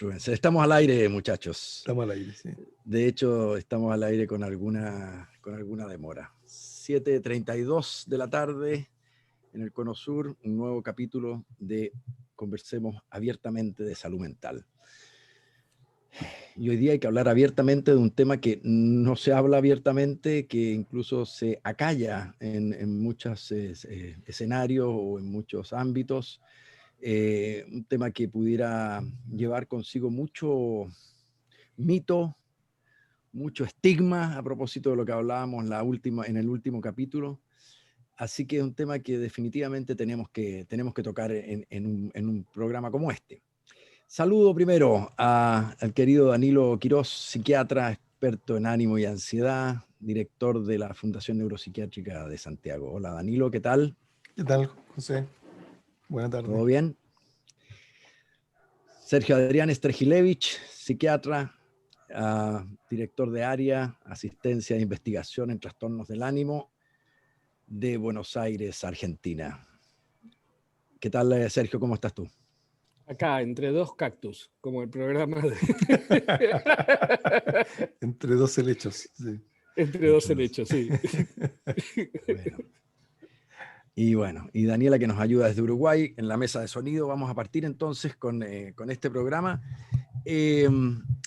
influencer. Estamos al aire, muchachos. Estamos al aire, sí. De hecho, estamos al aire con alguna demora. 7:32 de la tarde en el Cono Sur, un nuevo capítulo de Conversemos abiertamente de salud mental. Y hoy día hay que hablar abiertamente de un tema que no se habla abiertamente, que incluso se acalla en muchos escenarios o en muchos ámbitos. Un tema que pudiera llevar consigo mucho mito, mucho estigma a propósito de lo que hablábamos en el último capítulo. Así que es un tema que definitivamente tenemos que tocar en un programa como este. Saludo primero al querido Danilo Quirós, psiquiatra, experto en ánimo y ansiedad, director de la Fundación Neuropsiquiátrica de Santiago. Hola Danilo, ¿qué tal? ¿Qué tal, José? Buenas tardes. ¿Todo bien? Sergio Adrián Estrejilevich, psiquiatra, director de área, asistencia e investigación en trastornos del ánimo de Buenos Aires, Argentina. ¿Qué tal, Sergio? ¿Cómo estás tú? Acá, entre dos cactus, como el programa de... Entre dos helechos, sí. Entre dos helechos, sí. Bueno, y Daniela que nos ayuda desde Uruguay en la mesa de sonido. Vamos a partir entonces con este programa.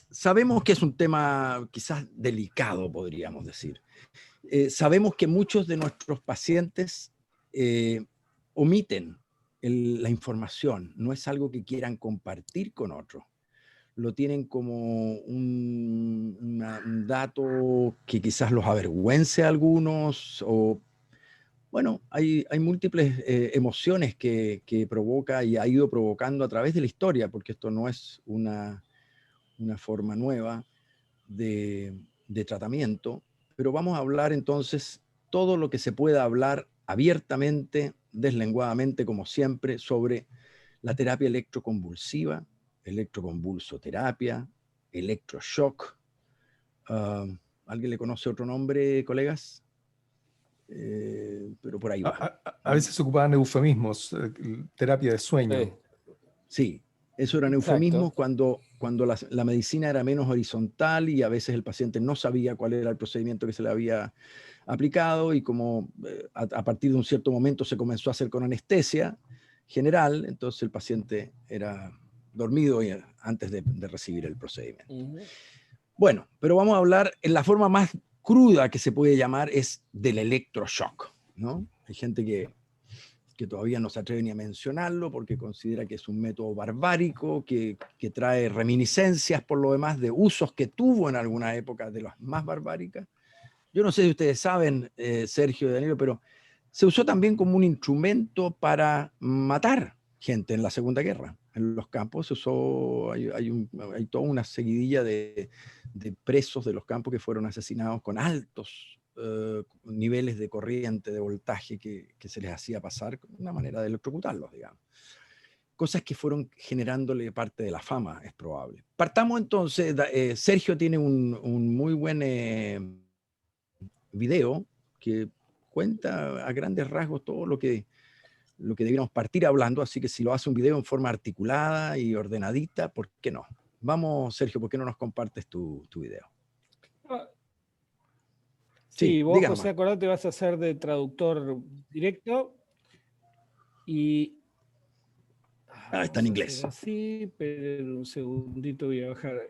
Sabemos que es un tema quizás delicado, podríamos decir. Sabemos que muchos de nuestros pacientes omiten la información, no es algo que quieran compartir con otros. Lo tienen como un dato que quizás los avergüence a algunos, o bueno, hay múltiples emociones que provoca y ha ido provocando a través de la historia, porque esto no es una forma nueva de tratamiento, pero vamos a hablar entonces todo lo que se pueda hablar abiertamente, deslenguadamente, como siempre, sobre la terapia electroconvulsiva, electroconvulsoterapia, electroshock. ¿Alguien le conoce otro nombre, colegas? Pero por ahí va. A veces se ocupaban eufemismos, terapia de sueño. Sí, eso eran eufemismos cuando la medicina era menos horizontal y a veces el paciente no sabía cuál era el procedimiento que se le había aplicado, y como a partir de un cierto momento se comenzó a hacer con anestesia general, entonces el paciente era dormido antes de recibir el procedimiento. Bueno, pero vamos a hablar en la forma más cruda que se puede llamar es del electroshock, ¿no? Hay gente que todavía no se atreve ni a mencionarlo porque considera que es un método barbárico, que trae reminiscencias por lo demás de usos que tuvo en alguna época de las más barbáricas. Yo no sé si ustedes saben, Sergio y Danilo, pero se usó también como un instrumento para matar gente en la Segunda Guerra. En los campos se usó, hay toda una seguidilla de presos de los campos que fueron asesinados con altos niveles de corriente, de voltaje que se les hacía pasar, una manera de electrocutarlos, digamos. Cosas que fueron generándole parte de la fama, es probable. Partamos entonces, Sergio tiene un muy buen video que cuenta a grandes rasgos todo lo que debiéramos partir hablando, así que si lo hace un video en forma articulada y ordenadita, ¿por qué no? Vamos, Sergio, ¿por qué no nos compartes tu video? Sí, vos, José, acordate, vas a ser de traductor directo y... está en inglés. Sí, pero un segundito voy a bajar.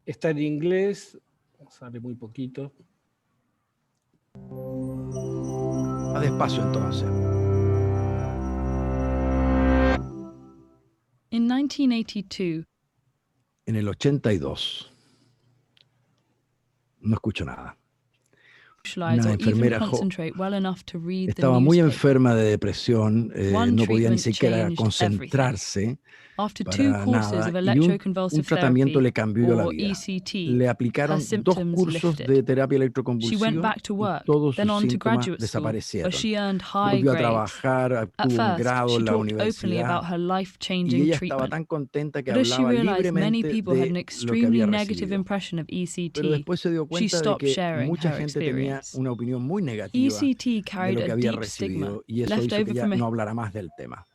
Está en inglés, sale muy poquito. Va despacio entonces. In 1982. En el 82. No escucho nada. Una enfermera estaba muy enferma de depresión, no podía ni siquiera concentrarse para nada, y un tratamiento le cambió la vida. Le aplicaron 2 cursos de terapia electroconvulsiva y todos sus síntomas desaparecieron. Volvió a trabajar, obtuvo un grado en la universidad y ella estaba tan contenta que hablaba libremente de lo que había recibido. Pero después se dio cuenta de que mucha gente tenía una opinión muy negativa de lo que había recibido, y eso hizo que ella no hablara más del tema.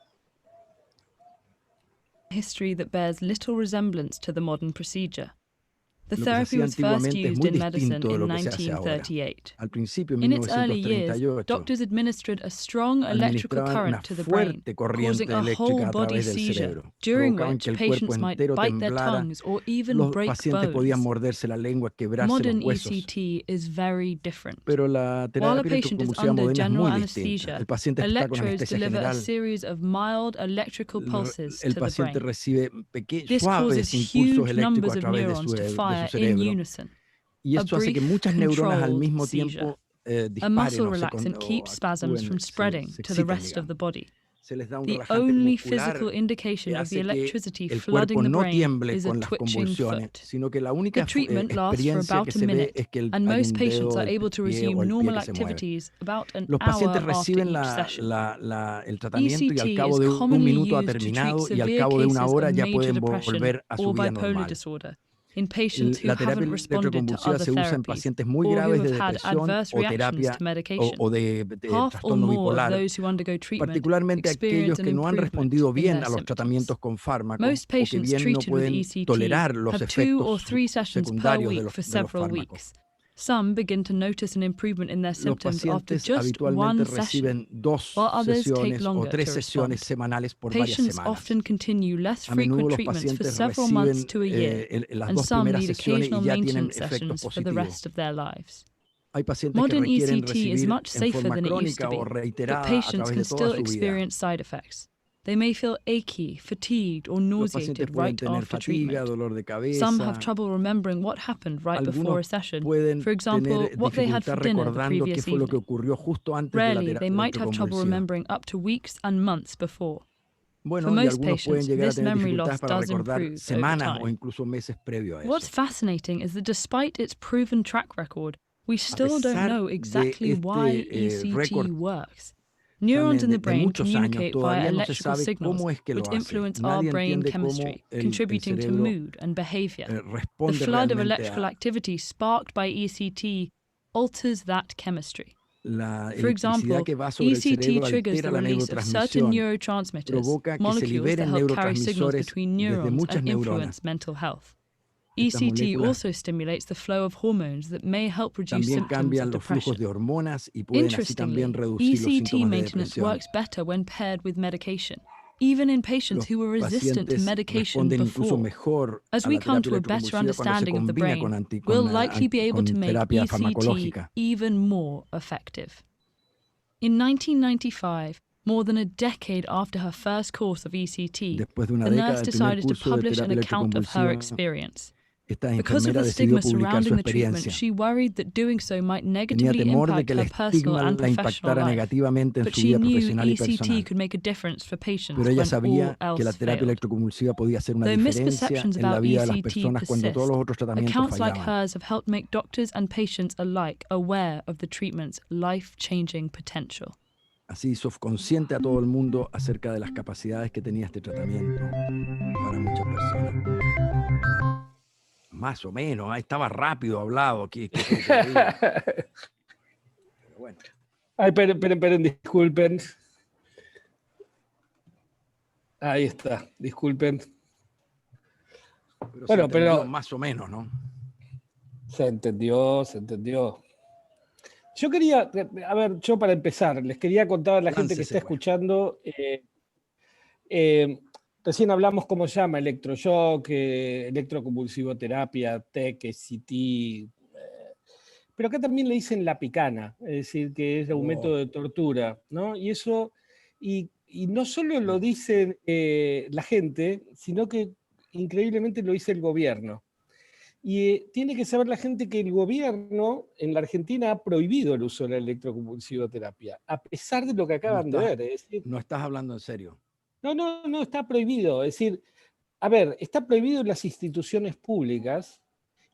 history that bears little resemblance to the modern procedure. The Lo que se therapy hacía was first antiguamente es used muy in medicine distinto de in lo que se hace ahora. 1938. Al principio, en In its early years, 1938, doctors administered a strong electrical administraban una current to the brain, fuerte corriente causing a whole eléctrica a body través del seizure, cerebro. during Provocaban which que el cuerpo patients might entero bite their temblara. tongues or even Los break pacientes podían bones. morderse la lengua, quebrarse Modern los huesos. ECT is very different. Pero la While a terapia patient is electroconvulsiva under moderna es general muy distinta. anesthesia, El paciente está con electrodes anestesia deliver a general. series of mild electrical pulses El to the paciente brain. recibe This suaves causes impulsos huge eléctricos numbers a of través de neurons to su fire in cerebro. unison. Y A esto hace que brief, muchas neuronas al controlled mismo seizure. tiempo A disparen muscle o relaxant keeps spasms from spreading se to the exciten, rest of digamos. the body. Se les da un The relajante only muscular physical indication que of the hace que electricity el flooding cuerpo the no brain tiemble is a con las twitching convulsiones, foot. sino que la The única treatment lasts for experiencia que about a se ve minute, es que and hay most un patients dedo are del able to pie resume o el normal pie que se mueve. activities about an Los hour pacientes after reciben each session. el tratamiento y al ECT cabo is de un commonly minuto ha used to treat terminado y al severe cabo de una cases hora of ya major pueden depression volver a su or vida bipolar normal. disorder in patients who La terapia haven't responded to electroconvulsiva other se usa en therapies pacientes muy or who graves de have had depresión adverse o reactions terapia to medication. o de Half or trastorno more of bipolar, those who undergo treatment particularmente experience aquellos an que no han improvement respondido in bien their a los symptoms. tratamientos con fármacos Most o que patients bien no treated with pueden ECT tolerar los have 2 or efectos 3 sessions per secundarios week for de los several fármacos. weeks. Some begin to notice an improvement in their Los symptoms after pacientes just habitualmente one session, reciben 2 while others take sesiones o longer 3 to sesiones respond. semanales por varias Patients semanas. often continue less A menudo frequent los treatments for pacientes several months reciben to a year, las and 2 some primeras need sesiones occasional y ya tienen maintenance efectos sessions for the positivos. rest of their lives. Hay pacientes que Modern requieren ECT is recibir much en safer forma than it used to crónica o be, but reiterada a patients través can de toda still su vida. experience side effects. They may feel achy, fatigued, or Los pacientes nauseated pueden right tener after fatiga, treatment. dolor de Some have cabeza. trouble remembering what happened right before a Algunos session. pueden For example, tener what they had for dificultad dinner the recordando qué previous fue lo que evening. ocurrió justo antes de la Rarely, they terapia might have trouble electroconvulsiva. remembering up to weeks and months before. For Bueno, y most algunos pueden patients, llegar a this tener memory dificultades loss para does recordar improve over semanas o time. incluso meses previo a eso. What's fascinating is that despite its proven track record, we still don't pesar know de exactly why este, récord ECT works. Neurons in the de brain muchos años, communicate via todavía no se electrical sabe signals, cómo es que which lo hace. influence our Nadie brain entiende chemistry, cómo el contributing to cerebro mood and behavior. The responde flood of realmente electrical a activity sparked by ECT alters that chemistry. la For electricidad example, que va sobre el ECT cerebro, triggers the altera la release of certain neurotransmisión, neurotransmitters, provoca que se molecules that liberen help carry signals neurotransmisores between desde neurons muchas and neuronas. influence mental health. Estas ECT moléculas also stimulates the flow of hormones that may help reduce también symptoms cambian of los flujos depression. de hormonas y pueden así también Interestingly, reducir los ECT síntomas de maintenance depresión. works better when paired with medication, even in patients Los who were resistant to pacientes medication responden incluso before. mejor As a we la come terapia to a better electroconvulsiva cuando se understanding of the combina brain, we'll likely be able con to make terapia ECT farmacológica. even more effective. In 1995, more than a decade after her first course of ECT, Después de una the década nurse del primer decided to curso de publish an terapia account of her electroconvulsiva, experience. esta Because of enfermera the decidió stigma publicar su surrounding the treatment, experiencia. she worried that doing so might Tenía negatively temor de impact que el her personal estigma and la professional impactara life. negativamente en But su she vida knew profesional y ECT personal. could make a difference for patients Pero ella when all sabía que la else terapia failed. electroconvulsiva podía hacer una Though diferencia misperceptions en la about vida de las ECT personas cuando todos persist, los otros tratamientos accounts like fallaban. hers have helped make doctors and patients alike aware of the treatment's life-changing potential. Así hizo consciente a todo el mundo acerca de las capacidades que tenía este tratamiento para muchas personas. Más o menos, estaba rápido hablado. Pero bueno. Ay, esperen, disculpen. Ahí está, disculpen. Pero Bueno, se entendió pero más o menos, ¿no? se entendió. Yo quería, a ver, yo para empezar, les quería contar a la gente que está escuchando, recién hablamos cómo se llama, electroshock, electroconvulsivoterapia, TEC, ECT, pero acá también le dicen la picana, es decir, que es un método de tortura, ¿no? Y eso, y no solo lo dicen la gente, sino que increíblemente lo dice el gobierno. Y tiene que saber la gente que el gobierno en la Argentina ha prohibido el uso de la electroconvulsivoterapia, a pesar de lo que acaban de ver. Es decir, no estás hablando en serio. No, está prohibido. Es decir, a ver, está prohibido en las instituciones públicas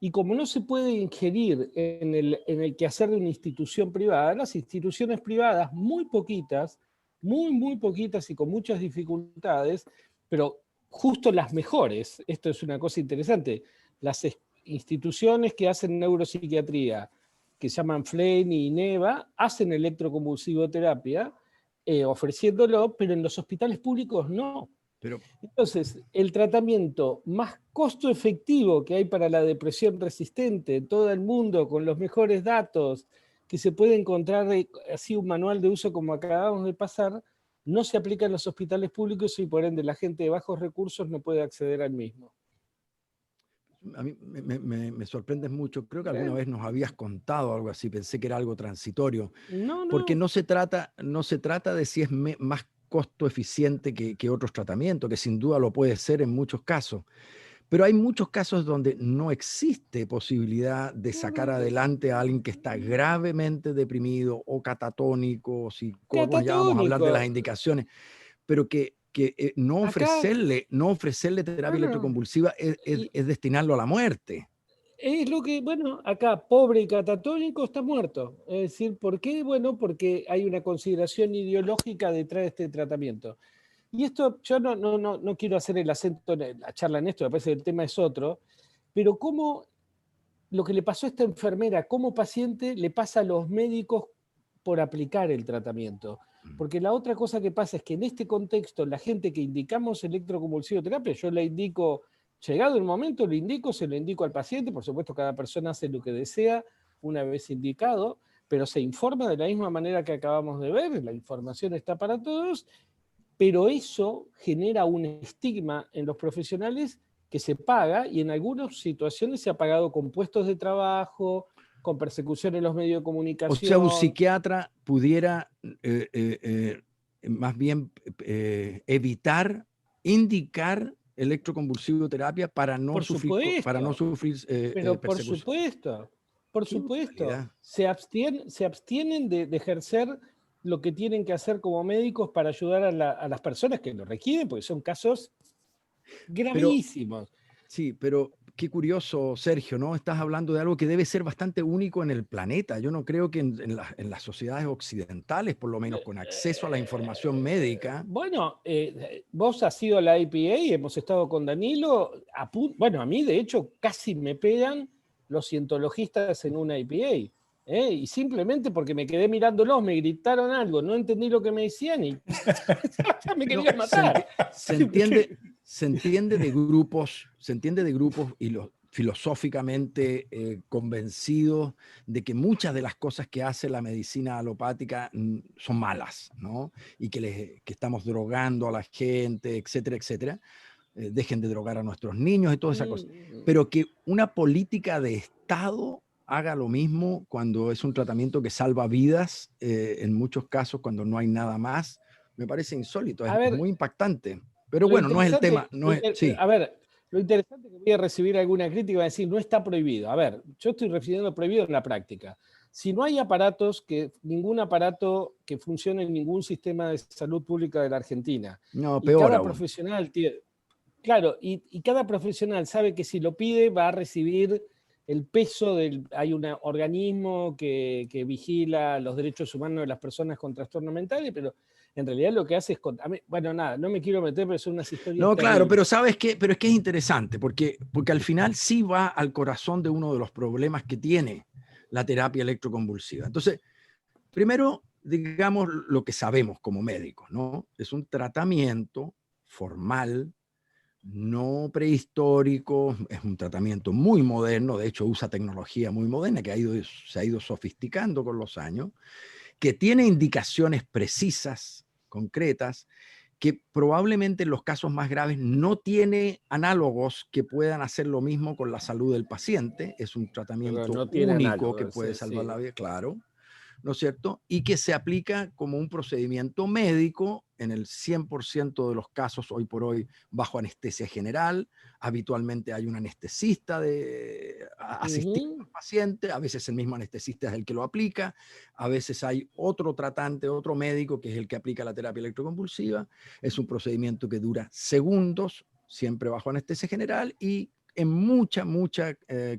y como no se puede ingerir en el quehacer de una institución privada, las instituciones privadas, muy poquitas, muy poquitas y con muchas dificultades, pero justo las mejores, esto es una cosa interesante, las instituciones que hacen neuropsiquiatría, que se llaman FLEN y INEVA, hacen electroconvulsivoterapia, ofreciéndolo, pero en los hospitales públicos no. Pero, Entonces, el tratamiento más costo efectivo que hay para la depresión resistente en todo el mundo, con los mejores datos que se puede encontrar, así un manual de uso como acabamos de pasar, no se aplica en los hospitales públicos y por ende la gente de bajos recursos no puede acceder al mismo. a mí me sorprendes mucho. Creo que alguna vez nos habías contado algo así, pensé que era algo transitorio, No, porque no. no se trata de si es más costo eficiente que otros tratamientos, que sin duda lo puede ser en muchos casos. Pero hay muchos casos donde no existe posibilidad de sacar adelante a alguien que está gravemente deprimido o catatónico, o bueno, ya vamos a hablar Catatónico. de las indicaciones, pero que Acá, no ofrecerle terapia bueno, electroconvulsiva es destinarlo a la muerte. es lo que, bueno, acá pobre y catatónico está muerto. Es decir, ¿por qué? Bueno, porque hay una consideración ideológica detrás de este tratamiento. Y esto, yo no quiero hacer el acento en la charla en esto, me parece que el tema es otro, pero cómo lo que le pasó a esta enfermera como paciente le pasa a los médicos por aplicar el tratamiento. Porque la otra cosa que pasa es que en este contexto, la gente que indicamos electroconvulsivoterapia, yo le indico, llegado el momento, le indico, se lo indico al paciente, por supuesto cada persona hace lo que desea una vez indicado, pero se informa de la misma manera que acabamos de ver, la información está para todos, pero eso genera un estigma en los profesionales que se paga y en algunas situaciones se ha pagado con puestos de trabajo, con persecución en los medios de O sea, un comunicación. psiquiatra pudiera más bien evitar, indicar electroconvulsivoterapia Por para no supuesto, sufrir pero persecución. por Qué supuesto, barbaridad. se abstienen de ejercer lo que tienen que hacer como médicos para ayudar a las personas que lo requieren, porque son casos Pero gravísimos. sí, pero qué curioso, Sergio, ¿no? Estás hablando de algo que debe ser bastante único en el planeta. Yo no creo que en las sociedades occidentales, por lo menos con acceso a la información médica. Bueno, vos has ido a la IPA, hemos estado con Danilo. Bueno, a mí de hecho casi me pegan los cientologistas en una IPA. Y simplemente porque me quedé mirándolos, me gritaron algo, no entendí lo que me decían y ya me Pero querían matar. se entiende de grupos y los filosóficamente convencidos de que muchas de las cosas que hace la medicina alopática son malas, ¿no? Y que estamos drogando a la gente, etcétera, etcétera. Dejen de drogar a nuestros niños y toda esa cosa. Pero que una política de Estado haga lo mismo cuando es un tratamiento que salva vidas, en muchos casos cuando no hay nada más, me parece insólito, A es ver, muy impactante. Pero lo bueno, no es el tema, interesante, sí. a ver, lo interesante que voy a recibir alguna crítica va a decir, no está prohibido. A ver, yo estoy refiriendo prohibido en la práctica. Si no hay aparatos, ningún aparato que funcione en ningún sistema de salud pública de la Argentina, No, y peor cada aún. profesional tiene, claro, y cada profesional sabe que si lo pide va a recibir el peso del... Hay un organismo que vigila los derechos humanos de las personas con trastornos mentales, pero en realidad lo que hace es... Bueno, nada, no me quiero meter, pero son unas historias No, claro, pero terribles. ¿sabes qué? Pero es que es interesante, porque al final sí va al corazón de uno de los problemas que tiene la terapia electroconvulsiva. Entonces, primero, digamos lo que sabemos como médicos, ¿no? Es un tratamiento formal, no prehistórico, es un tratamiento muy moderno, de hecho usa tecnología muy moderna que se ha ido sofisticando con los años, que tiene indicaciones precisas, concretas, que probablemente en los casos más graves no tiene análogos que puedan hacer lo mismo con la salud del paciente. Es un Pero tratamiento no tiene único que análogo, puede salvar sí. la vida, claro, ¿no es cierto? Y que se aplica como un procedimiento médico en el 100% de los casos hoy por hoy bajo anestesia general. Habitualmente hay un anestesista asistiendo al paciente, a veces el mismo anestesista es el que lo aplica, a veces hay otro tratante, otro médico que es el que aplica la terapia electroconvulsiva. Es un procedimiento que dura segundos, siempre bajo anestesia general y en muchos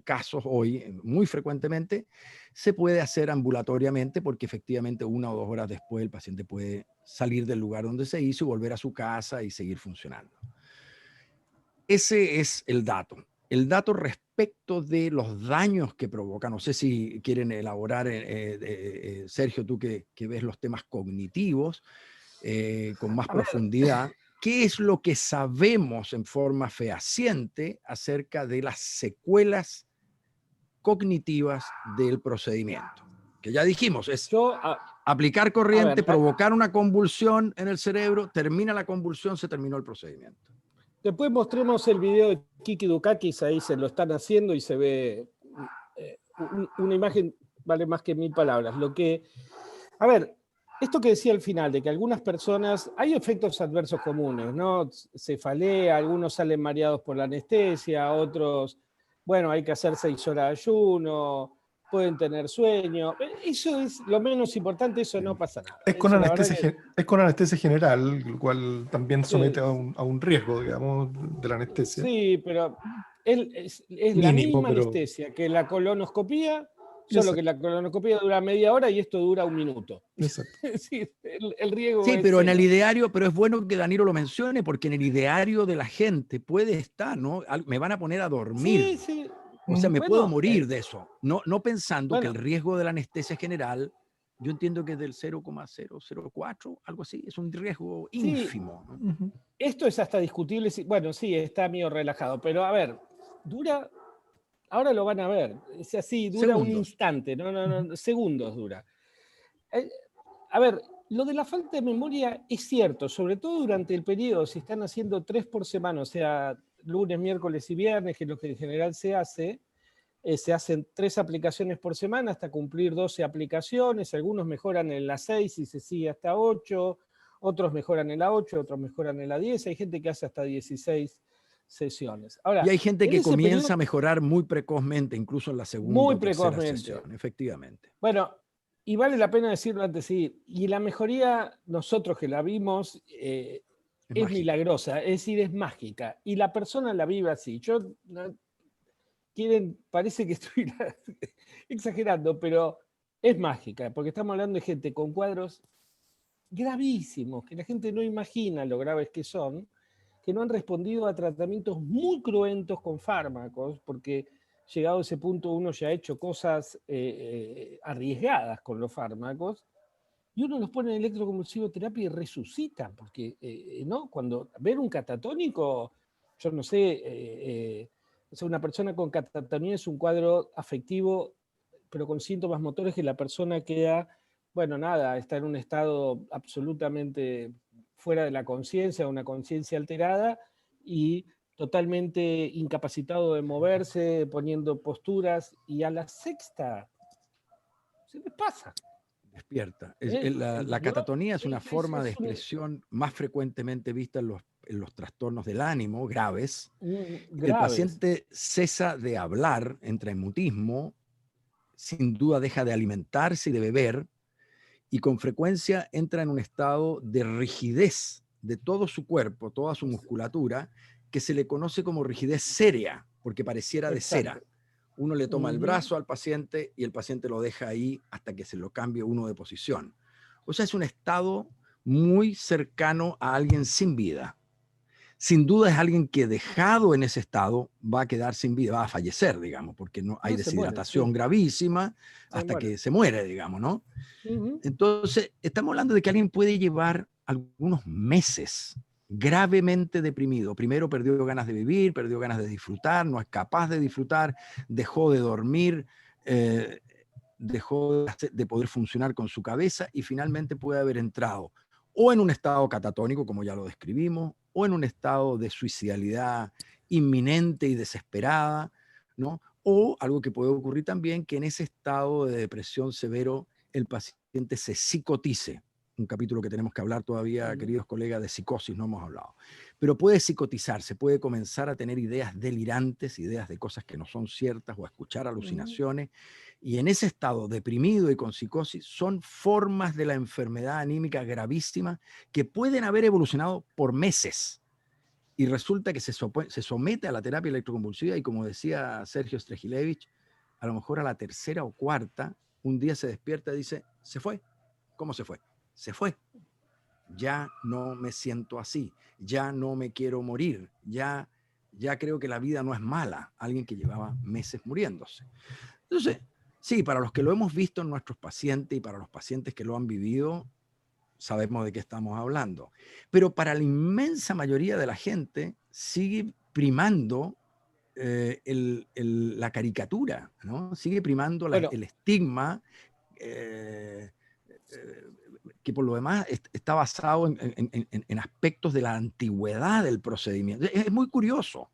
casos hoy, muy frecuentemente, se puede hacer ambulatoriamente porque efectivamente 1 o 2 horas después el paciente puede salir del lugar donde se hizo y volver a su casa y seguir funcionando. Ese es el dato. El dato respecto de los daños que provoca, no sé si quieren elaborar, Sergio, tú que ves los temas cognitivos con más A ver, profundidad. ¿qué es lo que sabemos en forma fehaciente acerca de las secuelas cognitivas del procedimiento? Que ya dijimos, es aplicar corriente, provocar una convulsión en el cerebro, termina la convulsión, se terminó el procedimiento. Después mostremos el video de Kiki Dukakis, ahí se lo están haciendo y se ve una imagen vale más que 1000 palabras. A ver, esto que decía al final, de que algunas personas, hay efectos adversos comunes, ¿no? Cefalea, algunos salen mareados por la anestesia, otros, bueno, hay que hacer 6 horas de ayuno, pueden tener sueño. Eso es lo menos importante, eso no pasa nada. Es con anestesia general, lo cual también somete a un riesgo, digamos, de la anestesia. Sí, pero es la misma anestesia que la colonoscopía, solo que la colonoscopía dura media hora y esto dura 1 minuto. Exacto. Sí, el riesgo sí, es pero en el ideario, pero es bueno que Danilo lo mencione, porque en el ideario de la gente puede estar, ¿no? Me van a poner a dormir. Sí. O sea, me puedo morir de eso. No pensando que el riesgo de la anestesia general, yo entiendo que es del 0,004, algo así, es un riesgo ínfimo. ¿no? Esto es hasta discutible. Bueno, sí, está medio relajado, pero a ver, dura, ahora lo van a ver, es así, dura segundos. Un instante, no, segundos dura. A ver, lo de la falta de memoria es cierto, sobre todo durante el periodo, si están haciendo 3 por semana, o sea, lunes, miércoles y viernes, que es lo que en general se hace, se hacen 3 aplicaciones por semana hasta cumplir 12 aplicaciones, algunos mejoran en la 6 y se sigue hasta 8, otros mejoran en la 8, otros mejoran en la 10, hay gente que hace hasta 16 sesiones. Ahora, y hay gente que comienza a mejorar muy precozmente, incluso en la segunda o tercera sesión, efectivamente. Bueno, y vale la pena decirlo antes de ir, y la mejoría, nosotros que la vimos, es milagrosa, es decir, es mágica, y la persona la vive así. Parece que estoy exagerando, pero es mágica, porque estamos hablando de gente con cuadros gravísimos, que la gente no imagina lo graves que son, que no han respondido a tratamientos muy cruentos con fármacos, porque llegado a ese punto uno ya ha hecho cosas arriesgadas con los fármacos, y uno los pone en electroconvulsivo terapia y resucitan, porque ¿no? Cuando ver un catatónico, yo no sé, o sea, una persona con catatonía es un cuadro afectivo, pero con síntomas motores que la persona queda, bueno, nada, está en un estado absolutamente fuera de la conciencia, una conciencia alterada y totalmente incapacitado de moverse, poniendo posturas, y a la sexta se les pasa. Despierta. La catatonía es una forma de expresión más frecuentemente vista en los trastornos del ánimo graves. El paciente cesa de hablar, entra en mutismo, sin duda deja de alimentarse y de beber, y con frecuencia entra en un estado de rigidez de todo su cuerpo, toda su musculatura, que se le conoce como rigidez sérea, porque pareciera de cera. Uno le toma el brazo al paciente y el paciente lo deja ahí hasta que se lo cambie uno de posición. O sea, es un estado muy cercano a alguien sin vida. Sin duda es alguien que dejado en ese estado va a quedar sin vida, va a fallecer, digamos, porque no hay deshidratación gravísima hasta que se muere, digamos, ¿no? Entonces, estamos hablando de que alguien puede llevar algunos meses gravemente deprimido. Primero perdió ganas de vivir, perdió ganas de disfrutar, no es capaz de disfrutar, dejó de dormir, dejó de poder funcionar con su cabeza y finalmente puede haber entrado o en un estado catatónico, como ya lo describimos, o en un estado de suicidalidad inminente y desesperada, ¿no? O algo que puede ocurrir también, que en ese estado de depresión severo el paciente se psicotice. Un capítulo que tenemos que hablar todavía, queridos colegas, de psicosis, no hemos hablado. Pero puede psicotizarse, puede comenzar a tener ideas delirantes, ideas de cosas que no son ciertas o a escuchar alucinaciones. Y en ese estado deprimido y con psicosis son formas de la enfermedad anímica gravísima que pueden haber evolucionado por meses. Y resulta que se somete a la terapia electroconvulsiva y, como decía Sergio Strejilevich, a lo mejor a la tercera o cuarta, un día se despierta y dice, se fue. ¿Cómo se fue? Se fue. Ya no me siento así. Ya no me quiero morir. Ya creo que la vida no es mala. Alguien que llevaba meses muriéndose. Entonces, sí, para los que lo hemos visto en nuestros pacientes y para los pacientes que lo han vivido, sabemos de qué estamos hablando. Pero para la inmensa mayoría de la gente sigue primando la caricatura, ¿no? Sigue primando Bueno, el estigma, que por lo demás está basado en aspectos de la antigüedad del procedimiento. Es muy curioso,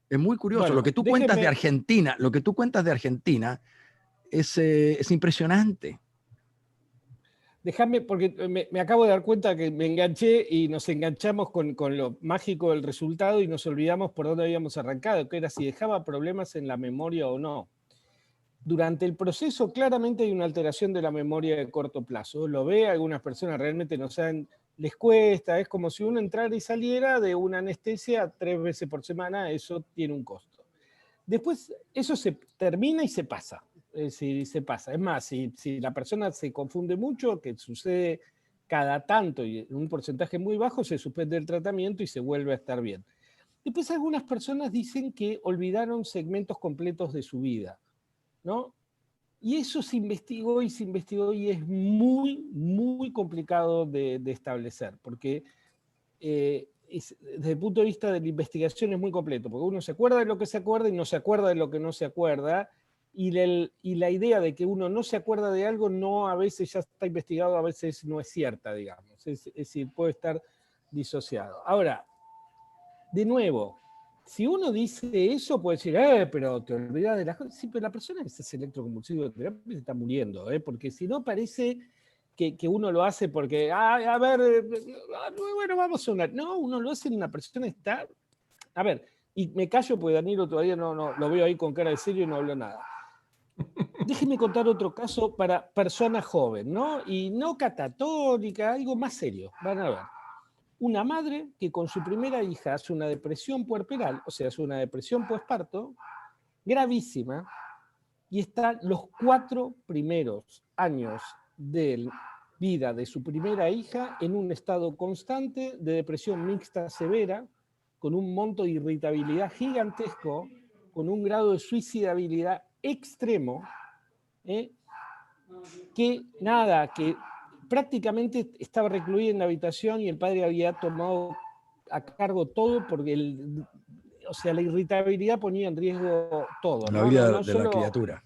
es muy curioso. bueno, Lo que tú cuentas de Argentina, es impresionante. Déjame, porque me acabo de dar cuenta que me enganché y nos enganchamos con lo mágico del resultado y nos olvidamos por dónde habíamos arrancado, que era si dejaba problemas en la memoria o no. Durante el proceso claramente hay una alteración de la memoria de corto plazo. Lo ve, algunas personas realmente no saben, les cuesta, es como si uno entrara y saliera de una anestesia 3 veces por semana, eso tiene un costo. Después eso se termina y se pasa. Se pasa. Es más, si la persona se confunde mucho, que sucede cada tanto y en un porcentaje muy bajo, se suspende el tratamiento y se vuelve a estar bien. Después algunas personas dicen que olvidaron segmentos completos de su vida, ¿no? Y eso se investigó y es muy, muy complicado de establecer, porque desde el punto de vista de la investigación es muy completo, porque uno se acuerda de lo que se acuerda y no se acuerda de lo que no se acuerda, y la idea de que uno no se acuerda de algo no a veces ya está investigado, a veces no es cierta, digamos, es decir, puede estar disociado. Ahora, de nuevo, si uno dice eso, puede decir, pero te olvidas de las cosas. Sí, pero la persona que se hace electroconvulsivo de terapia se está muriendo, porque si no parece que uno lo hace porque, a ver, bueno, vamos a una. No, uno lo hace en una persona está. A ver, y me callo porque Danilo todavía no lo veo ahí con cara de serio y no hablo nada. Déjeme contar otro caso para persona joven, ¿no? Y no catatónica, algo más serio. Van a ver. Una madre que con su primera hija hace una depresión puerperal, o sea, hace una depresión postparto, gravísima, y está los 4 primeros años de vida de su primera hija en un estado constante de depresión mixta severa, con un monto de irritabilidad gigantesco, con un grado de suicidabilidad extremo, que nada, que prácticamente estaba recluida en la habitación y el padre había tomado a cargo todo porque o sea, la irritabilidad ponía en riesgo todo, La ¿no? vida No de la solo criatura.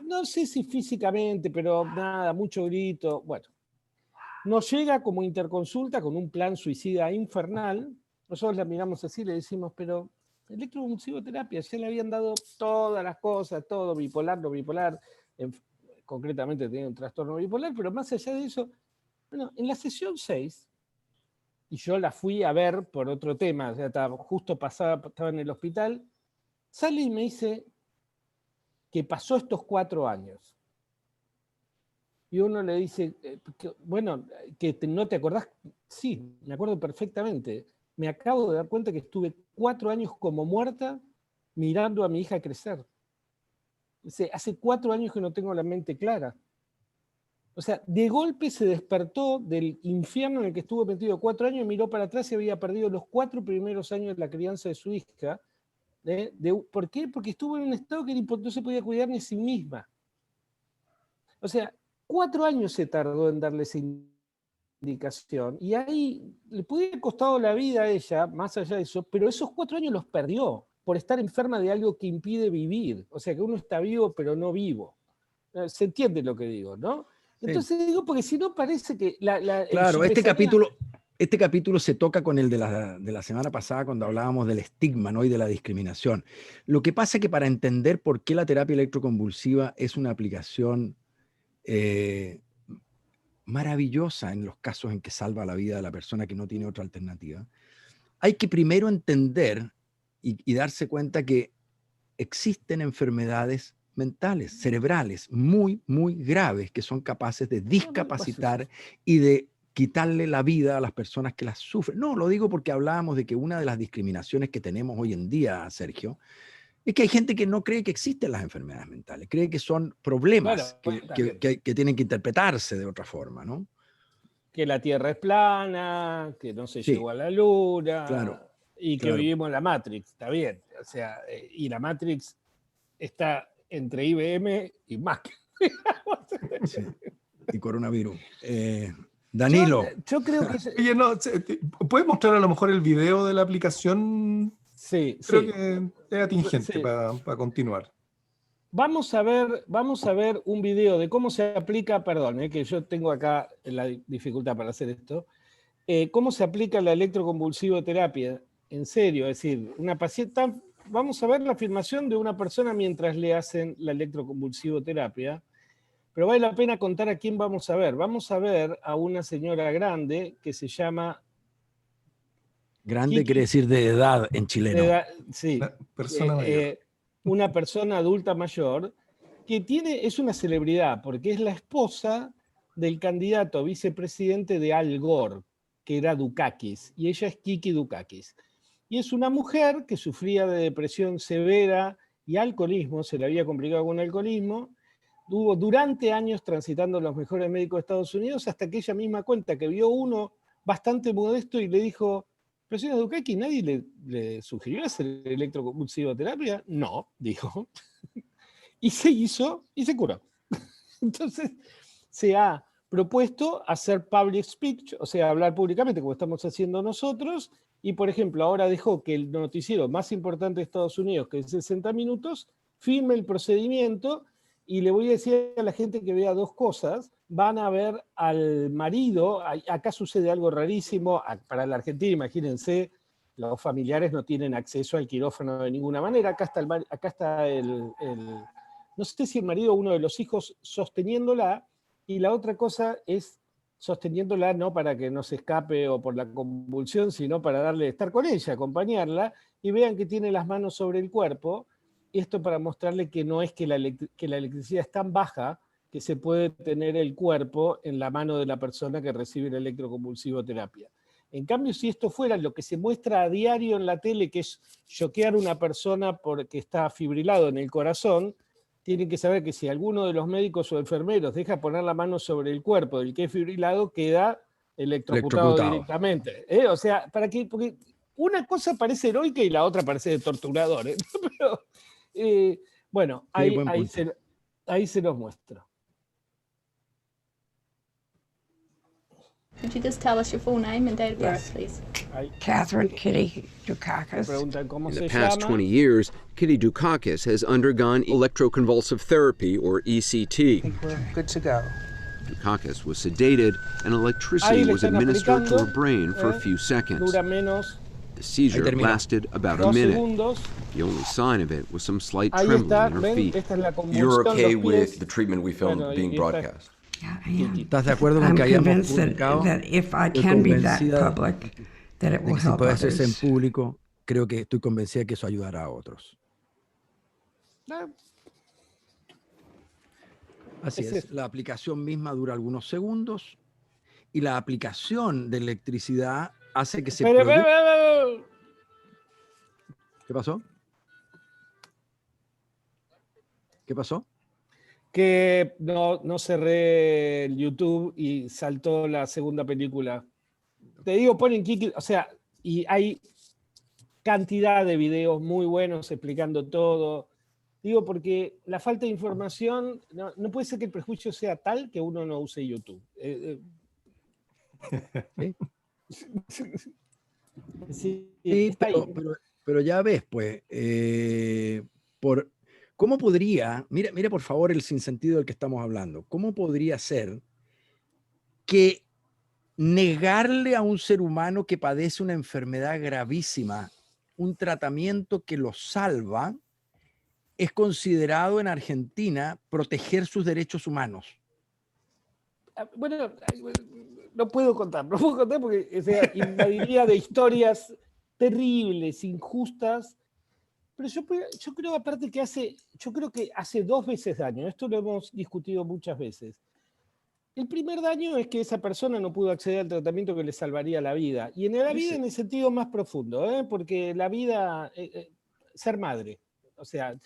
no sé si físicamente, pero nada, mucho grito. Bueno, nos llega como interconsulta con un plan suicida infernal. Nosotros la miramos así y le decimos, pero electroconvulsivoterapia, ya le habían dado todas las cosas, todo, bipolar, no bipolar, concretamente tenía un trastorno bipolar, pero más allá de eso, bueno, en la sesión 6, y yo la fui a ver por otro tema, o sea, estaba en el hospital, sale y me dice que pasó estos 4 años. Y uno le dice, bueno, que no te acordás. Sí, me acuerdo perfectamente. Me acabo de dar cuenta que estuve 4 años como muerta mirando a mi hija crecer. Hace 4 años que no tengo la mente clara. O sea, de golpe se despertó del infierno en el que estuvo metido 4 años y miró para atrás y había perdido los 4 primeros años de la crianza de su hija. ¿Por qué? Porque estuvo en un estado que no se podía cuidar ni a sí misma. O sea, 4 años se tardó en darle esa indicación y ahí le pudo haber costado la vida a ella, más allá de eso, pero esos 4 años los perdió por estar enferma de algo que impide vivir. O sea, que uno está vivo pero no vivo. Se entiende lo que digo, ¿no? Entonces digo, porque si no parece que claro, este capítulo se toca con el de la semana pasada cuando hablábamos del estigma, ¿no? Y de la discriminación. Lo que pasa es que para entender por qué la terapia electroconvulsiva es una aplicación maravillosa en los casos en que salva la vida de la persona que no tiene otra alternativa, hay que primero entender y darse cuenta que existen enfermedades mentales, cerebrales, muy, muy graves, que son capaces de discapacitar y de quitarle la vida a las personas que las sufren. No, lo digo porque hablábamos de que una de las discriminaciones que tenemos hoy en día, Sergio, es que hay gente que no cree que existen las enfermedades mentales, cree que son problemas que tienen que interpretarse de otra forma, ¿no? Que la Tierra es plana, que no se llegó a la Luna, claro, y que vivimos en la Matrix, está bien. O sea, y la Matrix está entre IBM y Mac. Sí, y coronavirus. Danilo. Yo creo que... Oye, no, ¿puedes mostrar a lo mejor el video de la aplicación? Sí, Creo sí. que es atingente Sí. para continuar. Vamos a ver un video de cómo se aplica, perdón, que yo tengo acá la dificultad para hacer esto, cómo se aplica la electroconvulsivoterapia. En serio, es decir, una paciente, vamos a ver la filmación de una persona mientras le hacen la electroconvulsivoterapia, pero vale la pena contar a quién vamos a ver. Vamos a ver a una señora grande que se llama... Grande Kiki, quiere decir de edad en chileno. sí, Persona mayor. una persona adulta mayor que es una celebridad porque es la esposa del candidato a vicepresidente de Al Gore, que era Dukakis, y ella es Kiki Dukakis. Y es una mujer que sufría de depresión severa y alcoholismo, se le había complicado con alcoholismo, estuvo durante años transitando los mejores médicos de Estados Unidos hasta que ella misma cuenta que vio uno bastante modesto y le dijo: ¿pero señora Dukakis, nadie le sugirió hacer electroconvulsivoterapia? No, dijo. Y se hizo y se curó. Entonces se ha propuesto hacer public speech, o sea, hablar públicamente como estamos haciendo nosotros, y por ejemplo ahora dejó que el noticiero más importante de Estados Unidos, que es 60 minutos, filme el procedimiento, y le voy a decir a la gente que vea dos cosas. Van a ver al marido, acá sucede algo rarísimo, para la Argentina, imagínense, los familiares no tienen acceso al quirófano de ninguna manera, acá está no sé si el marido o uno de los hijos sosteniéndola, y la otra cosa es sosteniéndola no para que no se escape o por la convulsión, sino para estar con ella, acompañarla, y vean que tiene las manos sobre el cuerpo. Esto para mostrarle que no es que la electricidad es tan baja que se puede tener el cuerpo en la mano de la persona que recibe la electroconvulsivoterapia. En cambio, si esto fuera lo que se muestra a diario en la tele, que es choquear a una persona porque está fibrilado en el corazón, tienen que saber que si alguno de los médicos o enfermeros deja poner la mano sobre el cuerpo del que es fibrilado, queda electrocutado directamente. O sea, porque una cosa parece heroica y la otra parece torturador. Pero, bueno, ahí se los muestro. Could you just tell us your full name and date of birth, please? Catherine Kitty Dukakis. In the past 20 years, Kitty Dukakis has undergone electroconvulsive therapy, or ECT. I think we're good to go. Dukakis was sedated, and electricity was administered to her brain for a few seconds. Dura menos The seizure lasted about a minute. The only sign of it was some slight trembling in her feet. You're okay with the treatment we filmed being broadcast? Yeah, I am. ¿Estás de acuerdo con I'm que hayamos convinced publicado? that if I can be that convencida public, that it de will que si help puede hacerse en others. público, creo que estoy convencida de que eso ayudará a otros. Así es. La aplicación misma dura algunos segundos y la aplicación de electricidad hace que se produzca... ¿Qué pasó? ¿Qué pasó? Que no cerré el YouTube y saltó la segunda película. Te digo, ponen Kiki, o sea, y hay cantidad de videos muy buenos explicando todo. Digo, porque la falta de información, no puede ser que el prejuicio sea tal que uno no use YouTube. Sí, pero ya ves, pues, ¿cómo podría, mira por favor el sinsentido del que estamos hablando, cómo podría ser que negarle a un ser humano que padece una enfermedad gravísima un tratamiento que lo salva es considerado en Argentina proteger sus derechos humanos? Bueno, no puedo contar porque invadiría de historias terribles, injustas. Pero yo creo aparte que hace dos veces daño. Esto lo hemos discutido muchas veces. El primer daño es que esa persona no pudo acceder al tratamiento que le salvaría la vida. Y en la vida en el sentido más profundo, porque la vida, ser madre. O sea,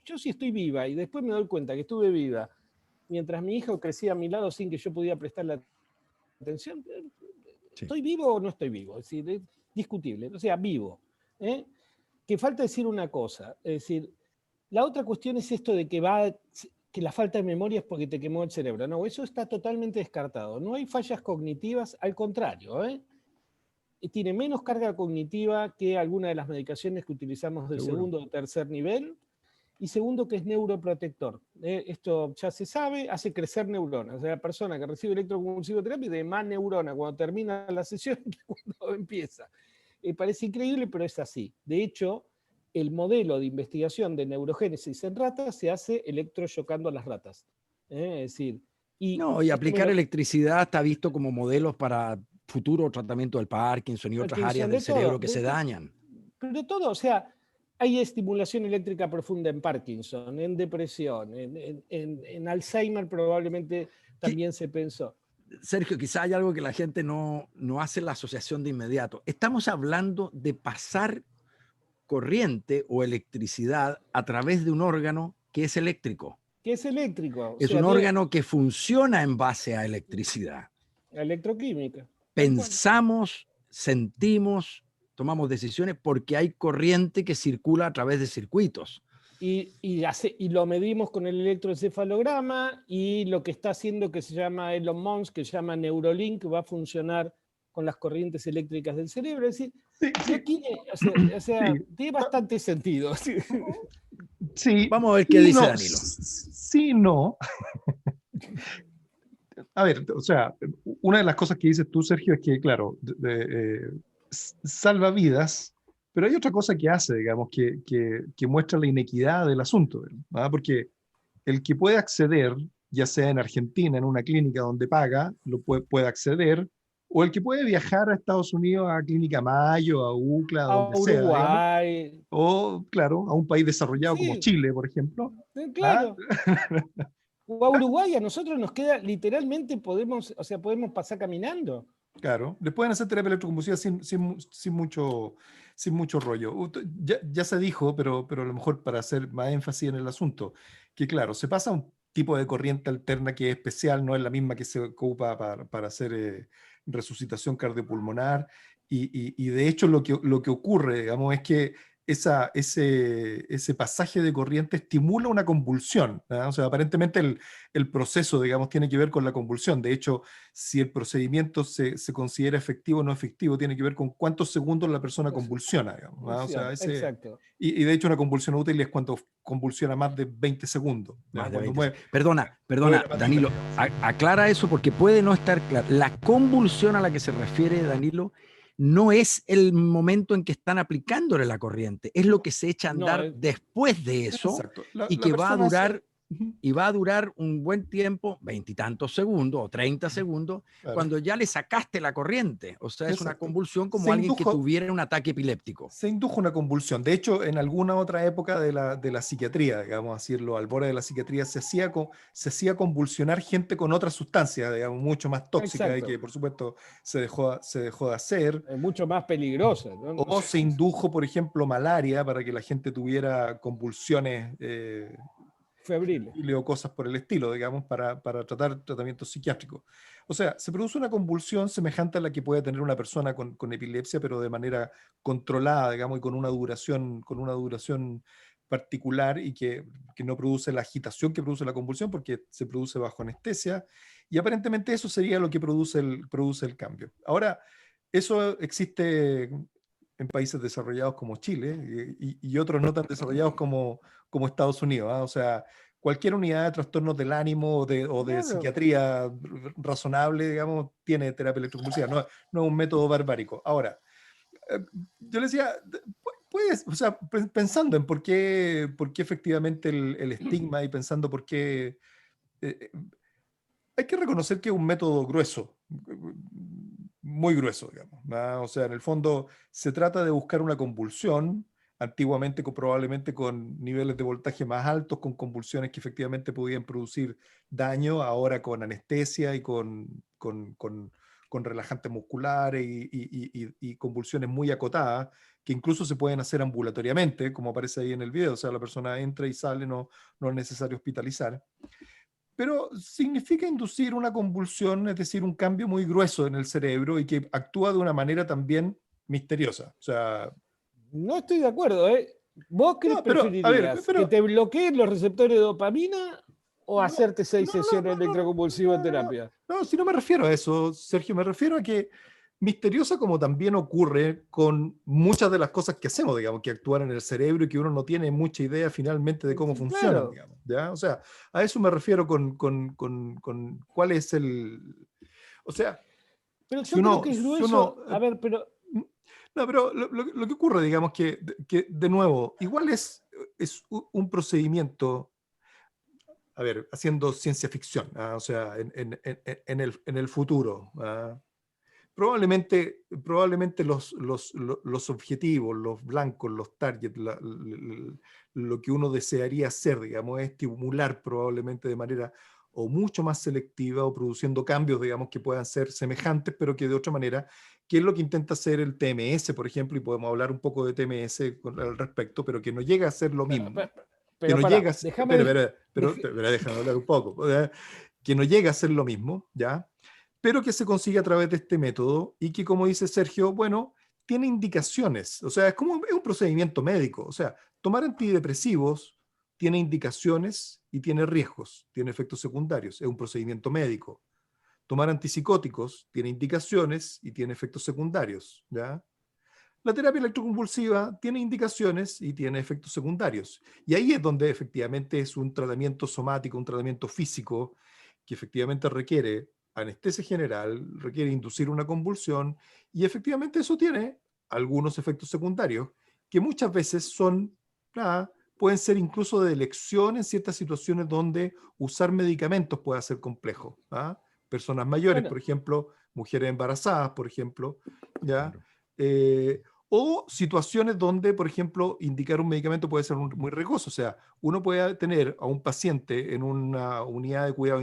yo sí estoy viva y después me doy cuenta que estuve viva mientras mi hijo crecía a mi lado sin que yo pudiera prestarle atención. Sí. ¿Estoy vivo o no estoy vivo? Es decir, es discutible. O sea, vivo. Que falta decir una cosa, es decir, la otra cuestión es esto de que que la falta de memoria es porque te quemó el cerebro. No, eso está totalmente descartado. No hay fallas cognitivas, al contrario, tiene menos carga cognitiva que alguna de las medicaciones que utilizamos de segundo o tercer nivel, y segundo que es neuroprotector. Esto ya se sabe, hace crecer neuronas. O sea, la persona que recibe electroconvulsivoterapia tiene más neuronas cuando termina la sesión que cuando empieza. Parece increíble, pero es así. De hecho, el modelo de investigación de neurogénesis en ratas se hace electrochocando a las ratas. Es decir, y aplicar electricidad está visto como modelos para futuro tratamiento del Parkinson y otras áreas del cerebro que se dañan. Pero de todo, o sea, hay estimulación eléctrica profunda en Parkinson, en depresión, en Alzheimer probablemente también se pensó. Sergio, quizá hay algo que la gente no hace la asociación de inmediato. Estamos hablando de pasar corriente o electricidad a través de un órgano que es eléctrico. ¿Qué es eléctrico? Es un órgano que funciona en base a electricidad. Electroquímica. Pensamos, sentimos, tomamos decisiones porque hay corriente que circula a través de circuitos. Y lo medimos con el electroencefalograma, y lo que está haciendo, que se llama Elon Musk, que se llama Neurolink, va a funcionar con las corrientes eléctricas del cerebro. Es decir, tiene bastante sentido. Sí. Vamos a ver qué dice Danilo. Sí, no. A ver, o sea, una de las cosas que dices tú, Sergio, es que, claro, salva vidas, pero hay otra cosa que hace, digamos, que muestra la inequidad del asunto, ¿verdad? Porque el que puede acceder, ya sea en Argentina, en una clínica donde paga, puede acceder, o el que puede viajar a Estados Unidos, a Clínica Mayo, a UCLA, a donde sea, Uruguay, o, claro, a un país desarrollado como Chile, por ejemplo. Claro. O a Uruguay, a nosotros nos queda, literalmente podemos pasar caminando. Claro, les pueden hacer terapia electroconvulsiva sin mucho rollo. Ya se dijo, pero a lo mejor para hacer más énfasis en el asunto, que claro, se pasa un tipo de corriente alterna que es especial, no es la misma que se ocupa para hacer resucitación cardiopulmonar, y de hecho lo que ocurre, digamos, es que ese pasaje de corriente estimula una convulsión, ¿verdad? O sea, aparentemente el proceso, digamos, tiene que ver con la convulsión. De hecho, si el procedimiento se considera efectivo o no efectivo, tiene que ver con cuántos segundos la persona convulsiona, digamos, ¿verdad? O sea, exacto. Y de hecho una convulsión útil es cuando convulsiona más de 20 segundos. Más de 20. Perdona, Danilo, aclara eso porque puede no estar claro. La convulsión a la que se refiere Danilo no es el momento en que están aplicándole la corriente, es lo que se echa a andar después de eso, y que va a durar un buen tiempo, 20 y tantos segundos o 30 segundos, cuando ya le sacaste la corriente. O sea, es una convulsión como alguien que tuviera un ataque epiléptico. Se indujo una convulsión. De hecho, en alguna otra época de la psiquiatría, digamos, decirlo, al borde de la psiquiatría, se hacía convulsionar gente con otra sustancia, digamos, mucho más tóxica, y que por supuesto se dejó de hacer. Mucho más peligrosa, ¿no? O se indujo, por ejemplo, malaria para que la gente tuviera convulsiones febriles o cosas por el estilo, digamos, para tratar tratamientos psiquiátricos. O sea, se produce una convulsión semejante a la que puede tener una persona con epilepsia, pero de manera controlada, digamos, y con una duración particular, y que no produce la agitación que produce la convulsión, porque se produce bajo anestesia, y aparentemente eso sería lo que produce el cambio. Ahora, eso existe en países desarrollados como Chile y otros no tan desarrollados como Estados Unidos, ¿eh? O sea, cualquier unidad de trastornos del ánimo o de psiquiatría razonable, digamos, tiene terapia electroconvulsiva, no es un método barbárico. Ahora, yo le decía, pues, o sea, pensando en por qué efectivamente el estigma, y pensando por qué hay que reconocer que es un método grueso, muy grueso, digamos, ¿no? O sea, en el fondo se trata de buscar una convulsión, antiguamente probablemente con niveles de voltaje más altos, con convulsiones que efectivamente podían producir daño, ahora con anestesia y con relajantes musculares y convulsiones muy acotadas, que incluso se pueden hacer ambulatoriamente, como aparece ahí en el video. O sea, la persona entra y sale, no es necesario hospitalizar. Pero significa inducir una convulsión, es decir, un cambio muy grueso en el cerebro, y que actúa de una manera también misteriosa. O sea, no estoy de acuerdo, ¿eh? ¿Vos qué preferirías? ¿Que te bloqueen los receptores de dopamina o hacerte 6 sesiones electroconvulsivas de terapia. No, si no me refiero a eso, Sergio, me refiero a que misteriosa como también ocurre con muchas de las cosas que hacemos, digamos, que actúan en el cerebro y que uno no tiene mucha idea finalmente de cómo funcionan, claro. digamos, ¿ya? O sea, a eso me refiero con cuál es el... O sea... Pero yo creo que es grueso... a ver, pero... No, pero lo que ocurre, digamos, que de nuevo, igual es un procedimiento, a ver, haciendo ciencia ficción, o sea, en el futuro. Probablemente los objetivos, los blancos, los targets, lo que uno desearía hacer, digamos, es estimular probablemente de manera o mucho más selectiva o produciendo cambios, digamos, que puedan ser semejantes, pero que de otra manera, que es lo que intenta hacer el TMS, por ejemplo, y podemos hablar un poco de TMS al respecto, pero que no llega a ser lo mismo. Pero no llega a ser, pero déjame hablar un poco, que no llega a ser lo mismo, ¿ya? Pero que se consigue a través de este método y que, como dice Sergio, bueno, tiene indicaciones, o sea, es un procedimiento médico, o sea, tomar antidepresivos tiene indicaciones y tiene riesgos, tiene efectos secundarios, es un procedimiento médico. Tomar antipsicóticos tiene indicaciones y tiene efectos secundarios, ¿ya? La terapia electroconvulsiva tiene indicaciones y tiene efectos secundarios. Y ahí es donde efectivamente es un tratamiento somático, un tratamiento físico, que efectivamente requiere anestesia general, requiere inducir una convulsión, y efectivamente eso tiene algunos efectos secundarios, que muchas veces son, pueden ser incluso de elección en ciertas situaciones donde usar medicamentos puede ser complejo. Personas mayores, por ejemplo, mujeres embarazadas, por ejemplo, ¿ya? O situaciones donde, por ejemplo, indicar un medicamento puede ser muy riesgoso. O sea, uno puede tener a un paciente en una unidad de cuidado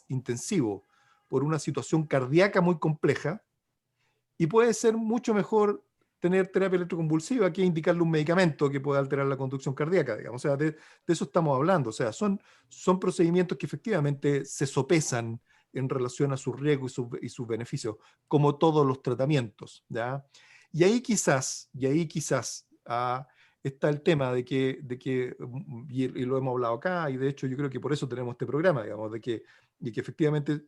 intensivo por una situación cardíaca muy compleja y puede ser mucho mejor tener terapia electroconvulsiva que indicarle un medicamento que pueda alterar la conducción cardíaca, digamos. O sea, de eso estamos hablando. O sea, son procedimientos que efectivamente se sopesan en relación a sus riesgos y sus beneficios, como todos los tratamientos, ¿ya? Y ahí quizás está el tema de que y lo hemos hablado acá, y de hecho yo creo que por eso tenemos este programa, digamos, de que efectivamente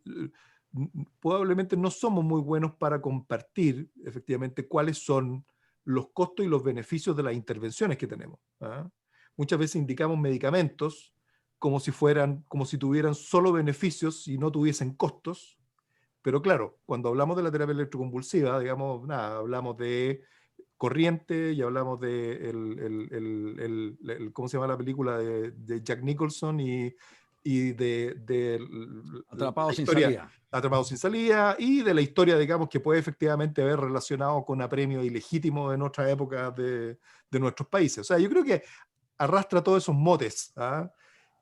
probablemente no somos muy buenos para compartir efectivamente cuáles son los costos y los beneficios de las intervenciones que tenemos. Muchas veces indicamos medicamentos como si tuvieran solo beneficios y no tuviesen costos, pero claro, cuando hablamos de la terapia electroconvulsiva, digamos, hablamos de corriente y hablamos de ¿cómo se llama la película de Jack Nicholson y de Atrapados sin salida. Atrapados sin salida, y de la historia, digamos, que puede efectivamente haber relacionado con apremios ilegítimos en otras épocas de nuestros países. O sea, yo creo que arrastra todos esos motes,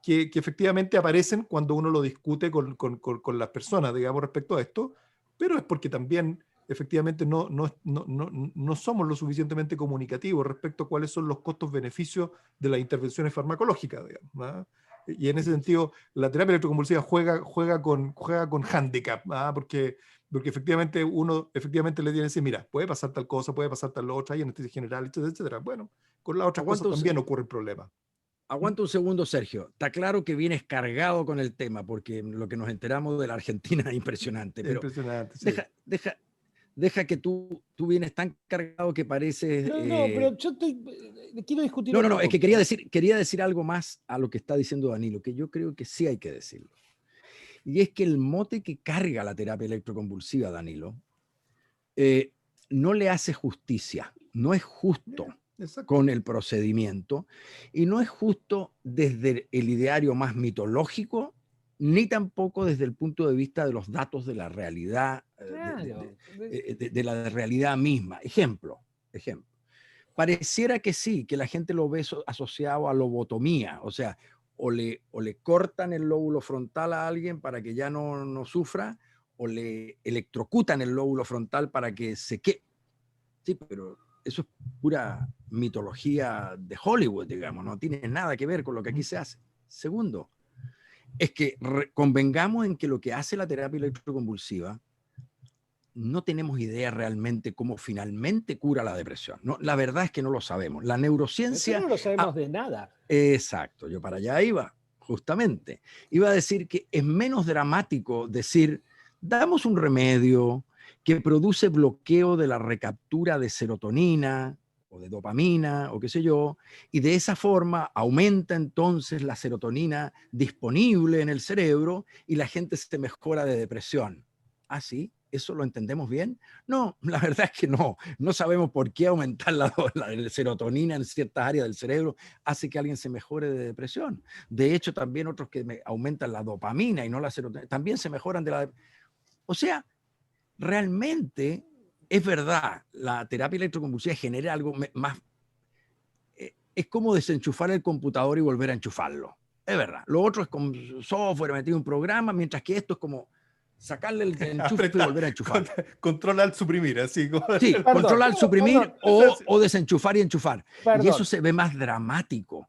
que efectivamente aparecen cuando uno lo discute con las personas, digamos, respecto a esto, pero es porque también efectivamente no somos lo suficientemente comunicativos respecto a cuáles son los costos-beneficios de las intervenciones farmacológicas, digamos. Y en ese sentido, la terapia electroconvulsiva juega con handicap, porque efectivamente uno le tiene que decir, mira, puede pasar tal cosa, puede pasar tal otra, hay anestesia general, etcétera, etcétera. Bueno, con las otras cosas también ocurren problemas. Aguanta un segundo, Sergio. Está claro que vienes cargado con el tema, porque lo que nos enteramos de la Argentina es impresionante. Pero impresionante, sí. Deja que tú vienes tan cargado que pareces... No, pero yo quiero discutir... No, es que quería decir algo más a lo que está diciendo Danilo, que yo creo que sí hay que decirlo. Y es que el mote que carga la terapia electroconvulsiva, Danilo, no le hace justicia, no es justo. Exacto. Con el procedimiento, y no es justo desde el ideario más mitológico, ni tampoco desde el punto de vista de los datos de la realidad, claro, de la realidad misma. Ejemplo. Pareciera que sí, que la gente lo ve asociado a lobotomía, o sea, o le cortan el lóbulo frontal a alguien para que ya no sufra, o le electrocutan el lóbulo frontal para que se quede. Sí, pero eso es pura mitología de Hollywood, digamos, no tiene nada que ver con lo que aquí se hace. Segundo, es que convengamos en que lo que hace la terapia electroconvulsiva no tenemos idea realmente cómo finalmente cura la depresión. No, la verdad es que no lo sabemos. La neurociencia... No lo sabemos de nada. Exacto, yo para allá iba. justamente. Iba a decir que es menos dramático decir, damos un remedio que produce bloqueo de la recaptura de serotonina o de dopamina o qué sé yo, y de esa forma aumenta entonces la serotonina disponible en el cerebro y la gente se mejora de depresión. ¿Ah, sí? ¿Eso lo entendemos bien? No, la verdad es que no. No sabemos por qué aumentar la serotonina en ciertas áreas del cerebro hace que alguien se mejore de depresión. De hecho, también otros que aumentan la dopamina y no la serotonina, también se mejoran de la depresión. O sea, realmente es verdad, la terapia electroconvulsiva genera algo más. Es como desenchufar el computador y volver a enchufarlo. Es verdad. Lo otro es con software, metido en un programa, mientras que esto es como sacarle el enchufe y volver a enchufar. Controlar, suprimir, así. Sí, controlar, suprimir o desenchufar y enchufar. Y eso se ve más dramático,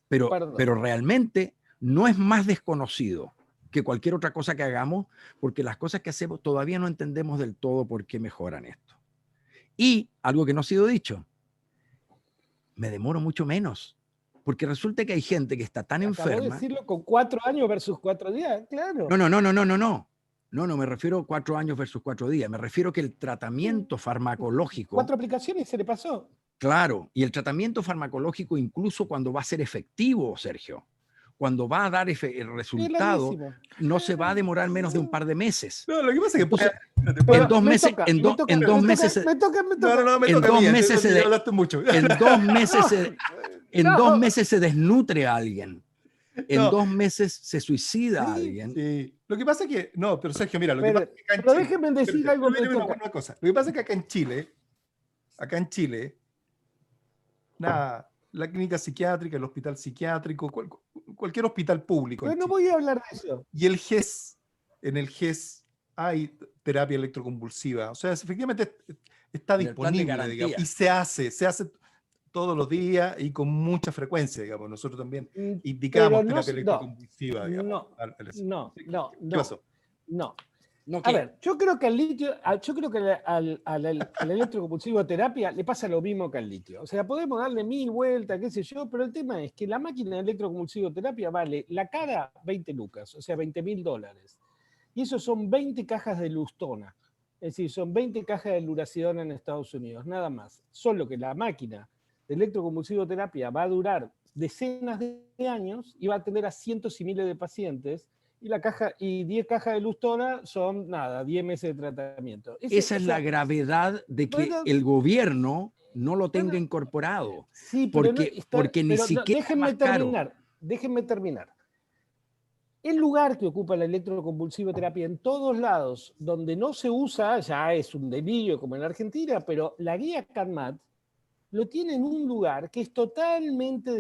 pero realmente no es más desconocido que cualquier otra cosa que hagamos, porque las cosas que hacemos todavía no entendemos del todo por qué mejoran esto. Y algo que no ha sido dicho, me demoro mucho menos, porque resulta que hay gente que está tan enferma. Acabo de decirlo con 4 años versus 4 días, claro. No, me refiero a 4 años versus 4 días. Me refiero que el tratamiento farmacológico... 4 aplicaciones se le pasó. Claro, y el tratamiento farmacológico incluso cuando va a ser efectivo, Sergio, cuando va a dar el resultado, no se va a demorar menos de un par de meses. No, lo que pasa es que en 2 meses, en 2 meses, en 2 meses se desnutre a alguien. En 2 meses se suicida a alguien. Sí. Lo que pasa es que, no, pero Sergio, mira, lo que pasa es que acá en Chile, déjenme decir algo. Una cosa. Lo que pasa es que acá en Chile, nada, la clínica psiquiátrica, el hospital psiquiátrico, cualquier hospital público. Pero no voy a hablar de eso. Y el GES, en el GES hay terapia electroconvulsiva. O sea, efectivamente está disponible, digamos, y se hace todos los días y con mucha frecuencia, digamos. Nosotros también indicamos terapia electroconvulsiva, digamos. ¿Qué pasó? No. A ver, yo creo que al litio, al electroconvulsivo terapia le pasa lo mismo que al litio. O sea, podemos darle 1000 vueltas, qué sé yo, pero el tema es que la máquina de electroconvulsivo terapia vale la cara 20 lucas, o sea, $20.000. Y eso son 20 cajas de Lustona. Es decir, son 20 cajas de Lurasidona en Estados Unidos, nada más. Solo que la máquina de electroconvulsivo terapia va a durar decenas de años y va a atender a cientos y miles de pacientes. Y 10 cajas de Lustona son, 10 meses de tratamiento. Esa es la gravedad de que el gobierno no lo tenga incorporado. Sí, porque ni siquiera déjenme terminar. El lugar que ocupa la electroconvulsiva terapia en todos lados, donde no se usa, ya es un delirio como en Argentina, pero la guía CANMAT lo tiene en un lugar que es totalmente...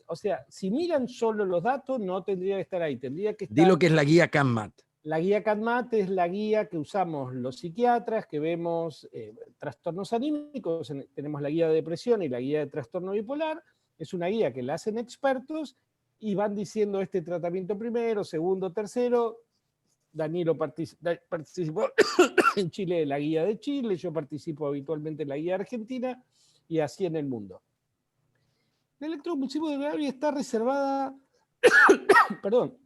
o sea, si miran solo los datos, no tendría que estar ahí. Tendría que estar... Di lo que es la guía CANMAT. La guía CANMAT es la guía que usamos los psiquiatras, que vemos trastornos anímicos. Tenemos la guía de depresión y la guía de trastorno bipolar. Es una guía que la hacen expertos y van diciendo este tratamiento primero, segundo, tercero. Danilo participó en Chile de la guía de Chile, yo participo habitualmente en la guía argentina, y así en el mundo. El electroconvulsivo terapia está reservada... Perdón.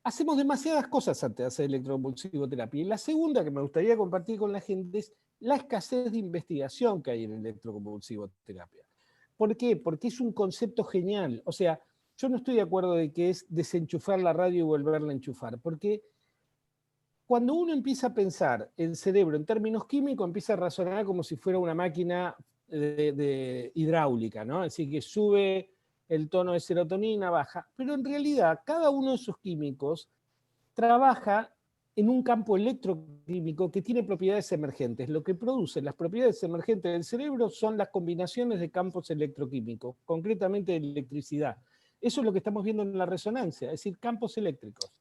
Hacemos demasiadas cosas antes de hacer electroconvulsivo terapia. Y la segunda que me gustaría compartir con la gente es la escasez de investigación que hay en electroconvulsivo terapia. ¿Por qué? Porque es un concepto genial. O sea, yo no estoy de acuerdo de que es desenchufar la radio y volverla a enchufar, porque cuando uno empieza a pensar el cerebro en términos químicos, empieza a razonar como si fuera una máquina de hidráulica, ¿no? Es decir, que sube el tono de serotonina, baja. Pero en realidad, cada uno de esos químicos trabaja en un campo electroquímico que tiene propiedades emergentes. Lo que produce las propiedades emergentes del cerebro son las combinaciones de campos electroquímicos, concretamente de electricidad. Eso es lo que estamos viendo en la resonancia, es decir, campos eléctricos.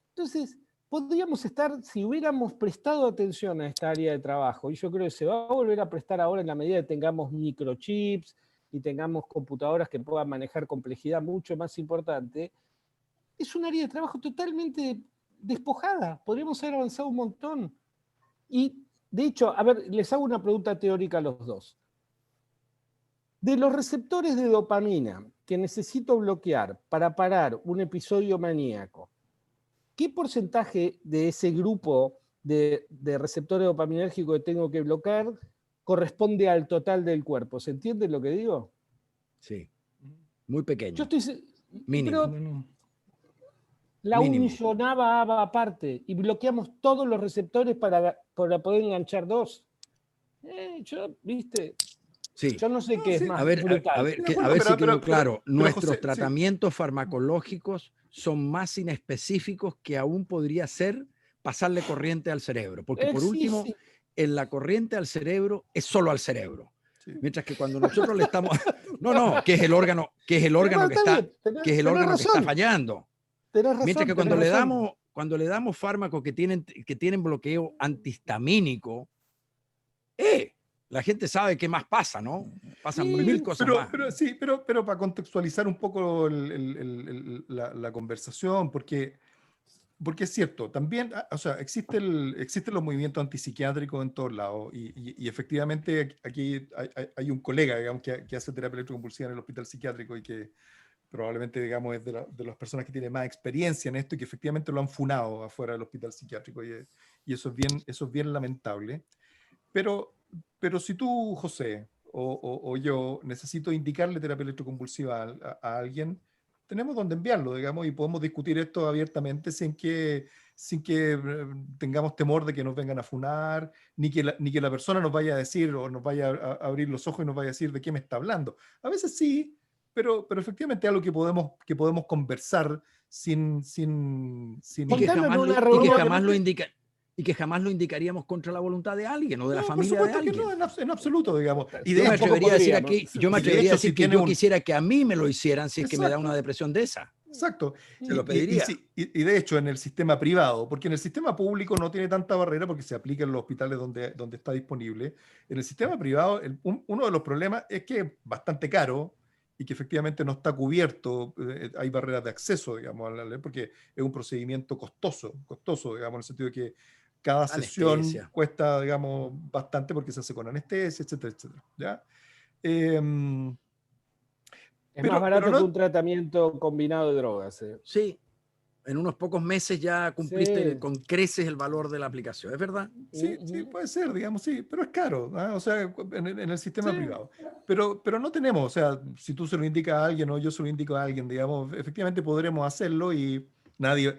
Entonces, podríamos estar, si hubiéramos prestado atención a esta área de trabajo, y yo creo que se va a volver a prestar ahora en la medida que tengamos microchips y tengamos computadoras que puedan manejar complejidad mucho más importante, es un área de trabajo totalmente despojada. Podríamos haber avanzado un montón. Y, de hecho, a ver, les hago una pregunta teórica a los dos. De los receptores de dopamina que necesito bloquear para parar un episodio maníaco, ¿qué porcentaje de ese grupo de receptores dopaminérgicos que tengo que bloquear corresponde al total del cuerpo? ¿Se entiende lo que digo? Sí, muy pequeño. Yo estoy... Mínimo. Pero la unillonava ABA aparte y bloqueamos todos los receptores para poder enganchar dos. ¿Viste? Sí. Yo no sé qué es más brutal. A ver si quedó claro. Nuestros tratamientos farmacológicos son más inespecíficos que aún podría ser pasarle corriente al cerebro. Porque por último, en la corriente al cerebro es solo al cerebro. Sí. Mientras que cuando nosotros le estamos... que es el órgano que está fallando. Mientras que cuando le damos fármacos que tienen bloqueo antihistamínico, la gente sabe qué más pasa, ¿no? Pasan mil cosas más. Pero para contextualizar un poco la conversación, porque es cierto, también, o sea, existen los movimientos antipsiquiátricos en todos lados y efectivamente aquí hay un colega, digamos, que hace terapia electroconvulsiva en el hospital psiquiátrico y que probablemente, digamos, es de las personas que tienen más experiencia en esto y que efectivamente lo han funado afuera del hospital psiquiátrico y eso es bien lamentable. Pero si tú, José, o yo necesito indicarle terapia electroconvulsiva a alguien, tenemos donde enviarlo, digamos, y podemos discutir esto abiertamente sin que tengamos temor de que nos vengan a funar, ni que la persona nos vaya a decir o nos vaya a abrir los ojos y nos vaya a decir de qué me está hablando. A veces sí, pero efectivamente es algo que podemos conversar sin y que jamás lo indicaríamos contra la voluntad de alguien o de la familia de alguien. No, en absoluto, digamos. Y yo me atrevería a decir que yo quisiera que a mí me lo hicieran si es que me da una depresión de esa. Exacto. Se lo pediría. Y de hecho en el sistema privado, porque en el sistema público no tiene tanta barrera porque se aplica en los hospitales donde está disponible. En el sistema privado, uno de los problemas es que es bastante caro y que efectivamente no está cubierto, hay barreras de acceso, digamos, a la ley, porque es un procedimiento costoso, digamos, en el sentido de que cada sesión cuesta, digamos, bastante porque se hace con anestesia, etcétera, etcétera. ¿Ya? Es más barato que un tratamiento combinado de drogas. Sí, en unos pocos meses ya cumpliste con creces el valor de la aplicación, ¿es verdad? Sí, puede ser, digamos, sí, pero es caro, ¿no? O sea, en el sistema privado. Pero no tenemos, o sea, si tú se lo indicas a alguien o yo se lo indico a alguien, digamos, efectivamente podremos hacerlo y nadie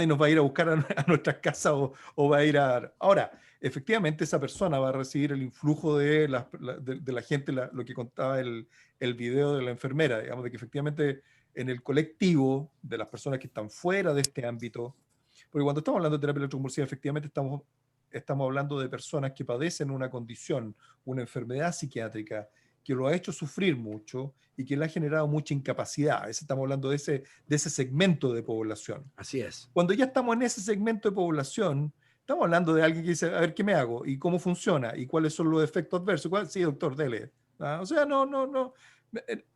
nos va a ir a buscar a nuestras casas o va a ir a... Ahora, efectivamente esa persona va a recibir el influjo de la gente, lo que contaba el video de la enfermera, digamos, de que efectivamente en el colectivo de las personas que están fuera de este ámbito, porque cuando estamos hablando de terapia electroconvulsiva, efectivamente estamos hablando de personas que padecen una condición, una enfermedad psiquiátrica, que lo ha hecho sufrir mucho y que le ha generado mucha incapacidad. Estamos hablando de ese segmento de población. Así es. Cuando ya estamos en ese segmento de población, estamos hablando de alguien que dice, a ver, ¿qué me hago? ¿Y cómo funciona? ¿Y cuáles son los efectos adversos? Sí, doctor, dele. O sea, no.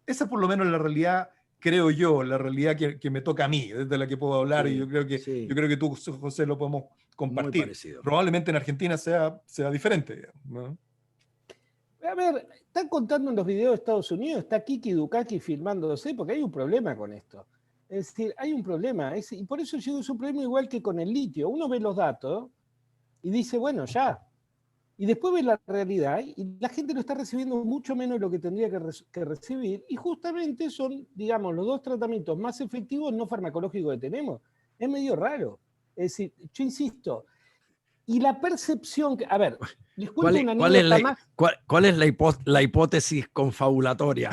Esa por lo menos es la realidad, creo yo, la realidad que me toca a mí, desde la que puedo hablar, y yo creo que tú, José, lo podemos compartir. Probablemente en Argentina sea diferente, ¿no? A ver, están contando en los videos de Estados Unidos, está Kiki Dukaki filmándose, porque hay un problema con esto. Es decir, hay un problema, y por eso yo es un problema igual que con el litio. Uno ve los datos y dice, bueno, ya. Y después ve la realidad y la gente lo está recibiendo mucho menos de lo que tendría que recibir. Y justamente son, digamos, los dos tratamientos más efectivos no farmacológicos que tenemos. Es medio raro. Es decir, yo insisto, y la percepción que... A ver, les cuento una anécdota más. ¿Cuál es la hipótesis confabulatoria?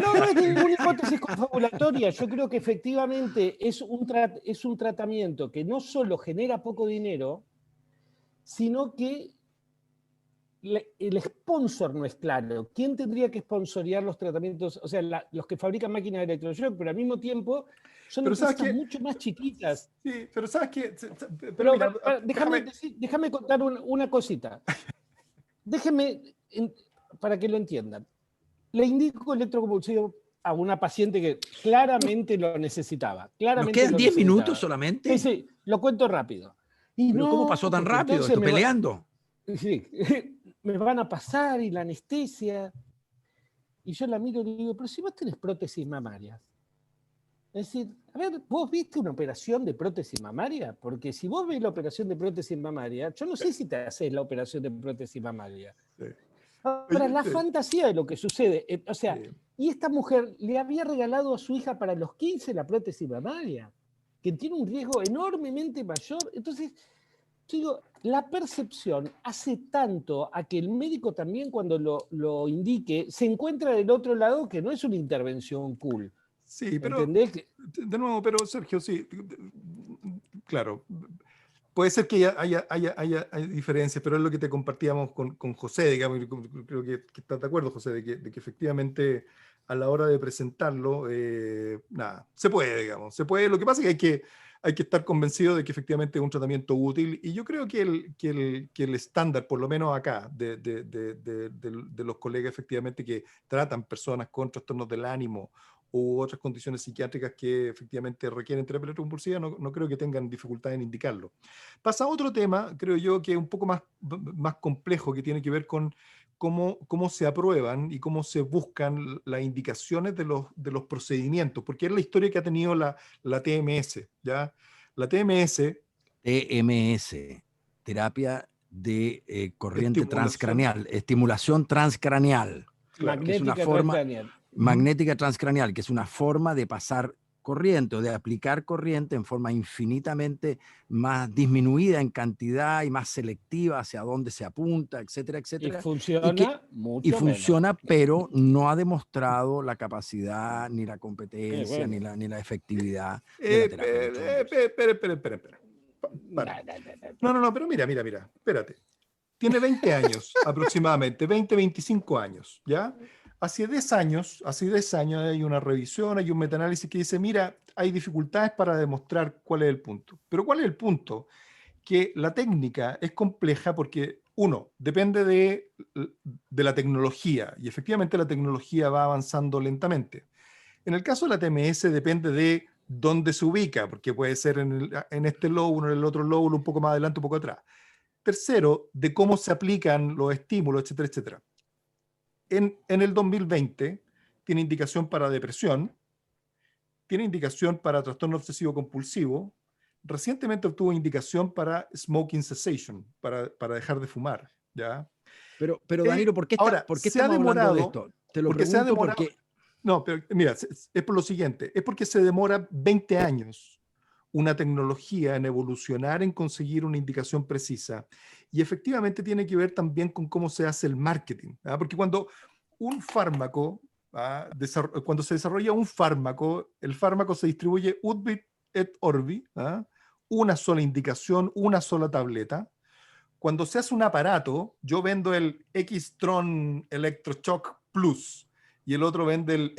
No es ninguna hipótesis confabulatoria. Yo creo que efectivamente es un tratamiento que no solo genera poco dinero, sino que el sponsor no es claro. ¿Quién tendría que sponsorear los tratamientos? O sea, los que fabrican máquinas de electroshock, pero al mismo tiempo son empresas mucho más chiquitas. Sí, pero ¿sabes qué? Pero déjame contar una cosita. Déjeme, para que lo entiendan. Le indico electroconvulsivo a una paciente que claramente lo necesitaba. ¿Nos quedan 10 minutos solamente? Sí, lo cuento rápido. ¿Pero cómo pasó tan rápido? ¿Estoy peleando? Sí, me van a pasar y la anestesia. Y yo la miro y le digo, pero si vos tenés prótesis mamarias. Es decir, a ver, ¿vos viste una operación de prótesis mamaria? Porque si vos ves la operación de prótesis mamaria, yo no sé si te haces la operación de prótesis mamaria. Sí. Ahora, la fantasía de lo que sucede, o sea, Sí. y esta mujer le había regalado a su hija para los 15 la prótesis mamaria, que tiene un riesgo enormemente mayor. Entonces, yo digo, la percepción hace tanto a que el médico también cuando lo indique, se encuentra del otro lado que no es una intervención cool. Sí, pero, ¿entendés? de nuevo, pero Sergio, sí, claro, puede ser que haya diferencias, pero es lo que te compartíamos con José, digamos, y creo que estás de acuerdo, José, de que efectivamente a la hora de presentarlo, nada, se puede, digamos, se puede. Lo que pasa es que hay que estar convencido de que efectivamente es un tratamiento útil, y yo creo que el estándar, por lo menos acá, de los colegas efectivamente que tratan personas con trastornos del ánimo u otras condiciones psiquiátricas que efectivamente requieren terapia electroconvulsiva, no creo que tengan dificultad en indicarlo. Pasa a otro tema, creo yo, que es un poco más complejo, que tiene que ver con cómo se aprueban y cómo se buscan las indicaciones de los procedimientos, porque es la historia que ha tenido la TMS, ¿ya? La TMS, terapia de corriente transcraneal, estimulación transcraneal, claro, que es una forma magnética transcraneal, que es una forma de pasar corriente o de aplicar corriente en forma infinitamente más disminuida en cantidad y más selectiva hacia dónde se apunta, etcétera, etcétera. Y funciona mucho y funciona, menos. pero no ha demostrado la capacidad, ni la competencia, bueno. ni la efectividad de la terapia. espera. No, pero mira, espérate. Tiene 20 años aproximadamente, 25 años, ¿ya? Hace 10 años hay una revisión, hay un metaanálisis que dice, mira, hay dificultades para demostrar cuál es el punto. Pero ¿cuál es el punto? Que la técnica es compleja porque, uno, depende de la tecnología, y efectivamente la tecnología va avanzando lentamente. En el caso de la TMS depende de dónde se ubica, porque puede ser en este lóbulo, en el otro lóbulo, un poco más adelante, un poco atrás. Tercero, de cómo se aplican los estímulos, etcétera, etcétera. En el 2020 tiene indicación para depresión, tiene indicación para trastorno obsesivo compulsivo, recientemente obtuvo indicación para smoking cessation, para dejar de fumar, ¿ya? Pero Danilo, ¿por qué estamos hablando de esto? Te lo pregunto porque... No, pero mira, es por lo siguiente, es porque se demora 20 años una tecnología en evolucionar, en conseguir una indicación precisa. Y efectivamente tiene que ver también con cómo se hace el marketing, ¿verdad? Porque cuando un fármaco, cuando se desarrolla un fármaco, el fármaco se distribuye ut bit et orbi, ¿verdad? Una sola indicación, una sola tableta. Cuando se hace un aparato, yo vendo el X-Tron Electroshock Plus y el otro vende el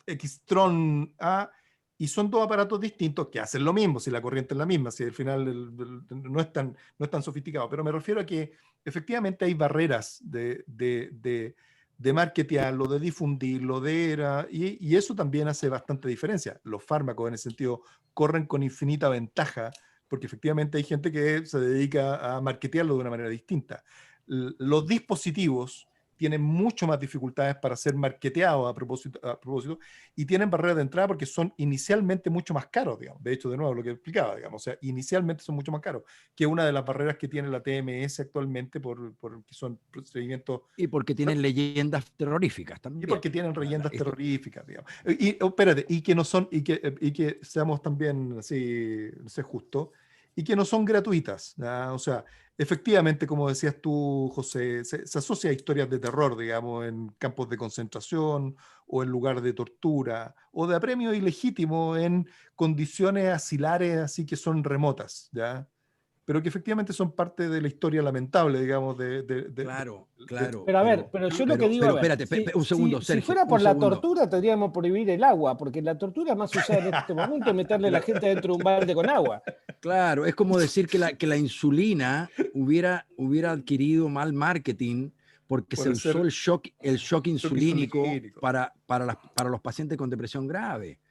X-Tron A, y son dos aparatos distintos que hacen lo mismo, si la corriente es la misma, si al final no es tan sofisticado, pero me refiero a que efectivamente hay barreras de marketearlo, de difundirlo, y eso también hace bastante diferencia. Los fármacos en ese sentido corren con infinita ventaja, porque efectivamente hay gente que se dedica a marketearlo de una manera distinta. Los dispositivos tienen mucho más dificultades para ser marketeados a propósito, y tienen barreras de entrada porque son inicialmente mucho más caros, digamos. De hecho, de nuevo, lo que explicaba, digamos, o sea, inicialmente son mucho más caros, que una de las barreras que tiene la TMS actualmente, porque son procedimientos... Y porque tienen leyendas terroríficas también. Y porque tienen leyendas terroríficas, digamos. Espérate, y que seamos también así, no sé, justo, y que no son gratuitas, ¿no? O sea, efectivamente, como decías tú, José, se asocia a historias de terror, digamos, en campos de concentración o en lugares de tortura o de apremio ilegítimo en condiciones asilares así que son remotas, ¿ya? Pero que efectivamente son parte de la historia lamentable, digamos, Claro. Pero a ver, pero yo lo que digo... espérate, un segundo, Sergio. Si fuera por la tortura, tendríamos que prohibir el agua, porque la tortura más usada en este momento es meterle a la gente dentro de un balde con agua. Claro, es como decir que la insulina hubiera adquirido mal marketing porque se usó el shock insulínico para los pacientes con depresión grave,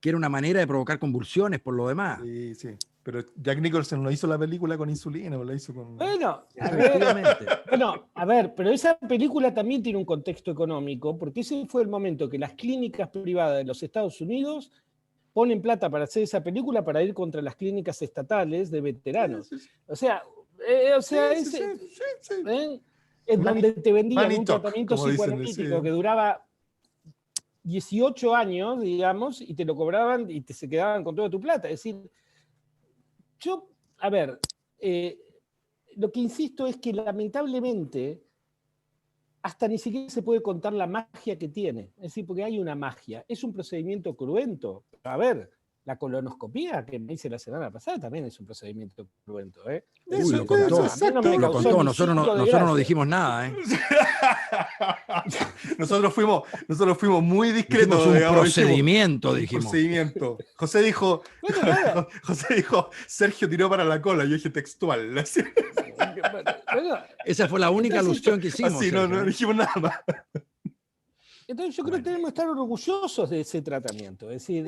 que era una manera de provocar convulsiones por lo demás. Sí. Pero Jack Nicholson no hizo la película con insulina, la hizo con... Bueno, a ver, pero esa película también tiene un contexto económico, porque ese fue el momento que las clínicas privadas de los Estados Unidos ponen plata para hacer esa película para ir contra las clínicas estatales de veteranos. Sí. O sea, es donde te vendían un tratamiento psicoanalítico que duraba 18 años, digamos, y te lo cobraban y se quedaban con toda tu plata. Es decir, lo que insisto es que lamentablemente hasta ni siquiera se puede contar la magia que tiene. Es decir, porque hay una magia. Es un procedimiento cruento. A ver, la colonoscopía que me hice la semana pasada también es un procedimiento cruento. Uy, lo contó. Nosotros no dijimos nada. Nosotros fuimos muy discretos. Un procedimiento, dijimos. Procedimiento. José dijo, Sergio tiró para la cola. Yo dije textual. Esa fue la única alusión que hicimos. Sí, no dijimos nada más. Entonces yo creo que tenemos que estar orgullosos de ese tratamiento. Es decir,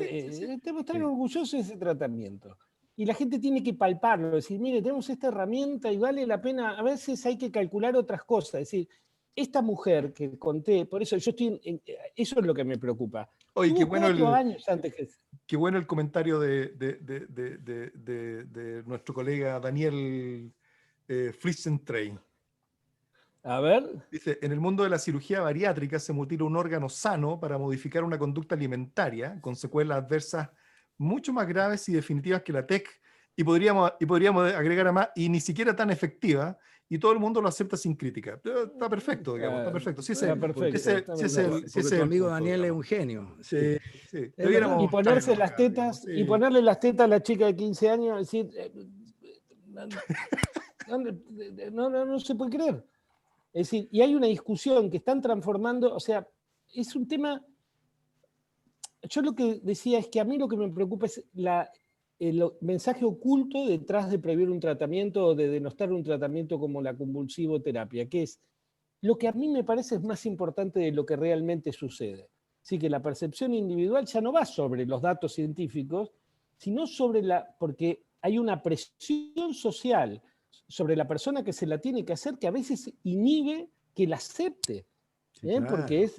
tenemos que estar orgullosos de ese tratamiento. Y la gente tiene que palparlo. Es decir, mire, tenemos esta herramienta y vale la pena. A veces hay que calcular otras cosas. Es decir, esta mujer que conté, por eso eso es lo que me preocupa. Oye, qué bueno qué bueno el comentario de nuestro colega Daniel Flisentrain. A ver. Dice, en el mundo de la cirugía bariátrica se mutila un órgano sano para modificar una conducta alimentaria con secuelas adversas mucho más graves y definitivas que la TEC, y podríamos agregar a más, y ni siquiera tan efectiva, y todo el mundo lo acepta sin crítica. Está perfecto, digamos, está perfecto. Tu amigo Daniel es un genio. Sí. Y ponerse las tetas, sí. Y ponerle las tetas a la chica de 15 años, es decir, no se puede creer. Es decir, y hay una discusión que están transformando, o sea, es un tema. Yo lo que decía es que a mí lo que me preocupa es el mensaje oculto detrás de prohibir un tratamiento o de denostar un tratamiento como la convulsivoterapia, que es lo que a mí me parece es más importante de lo que realmente sucede. Así que la percepción individual ya no va sobre los datos científicos, sino porque hay una presión social sobre la persona que se la tiene que hacer que a veces inhibe que la acepte. Claro. Porque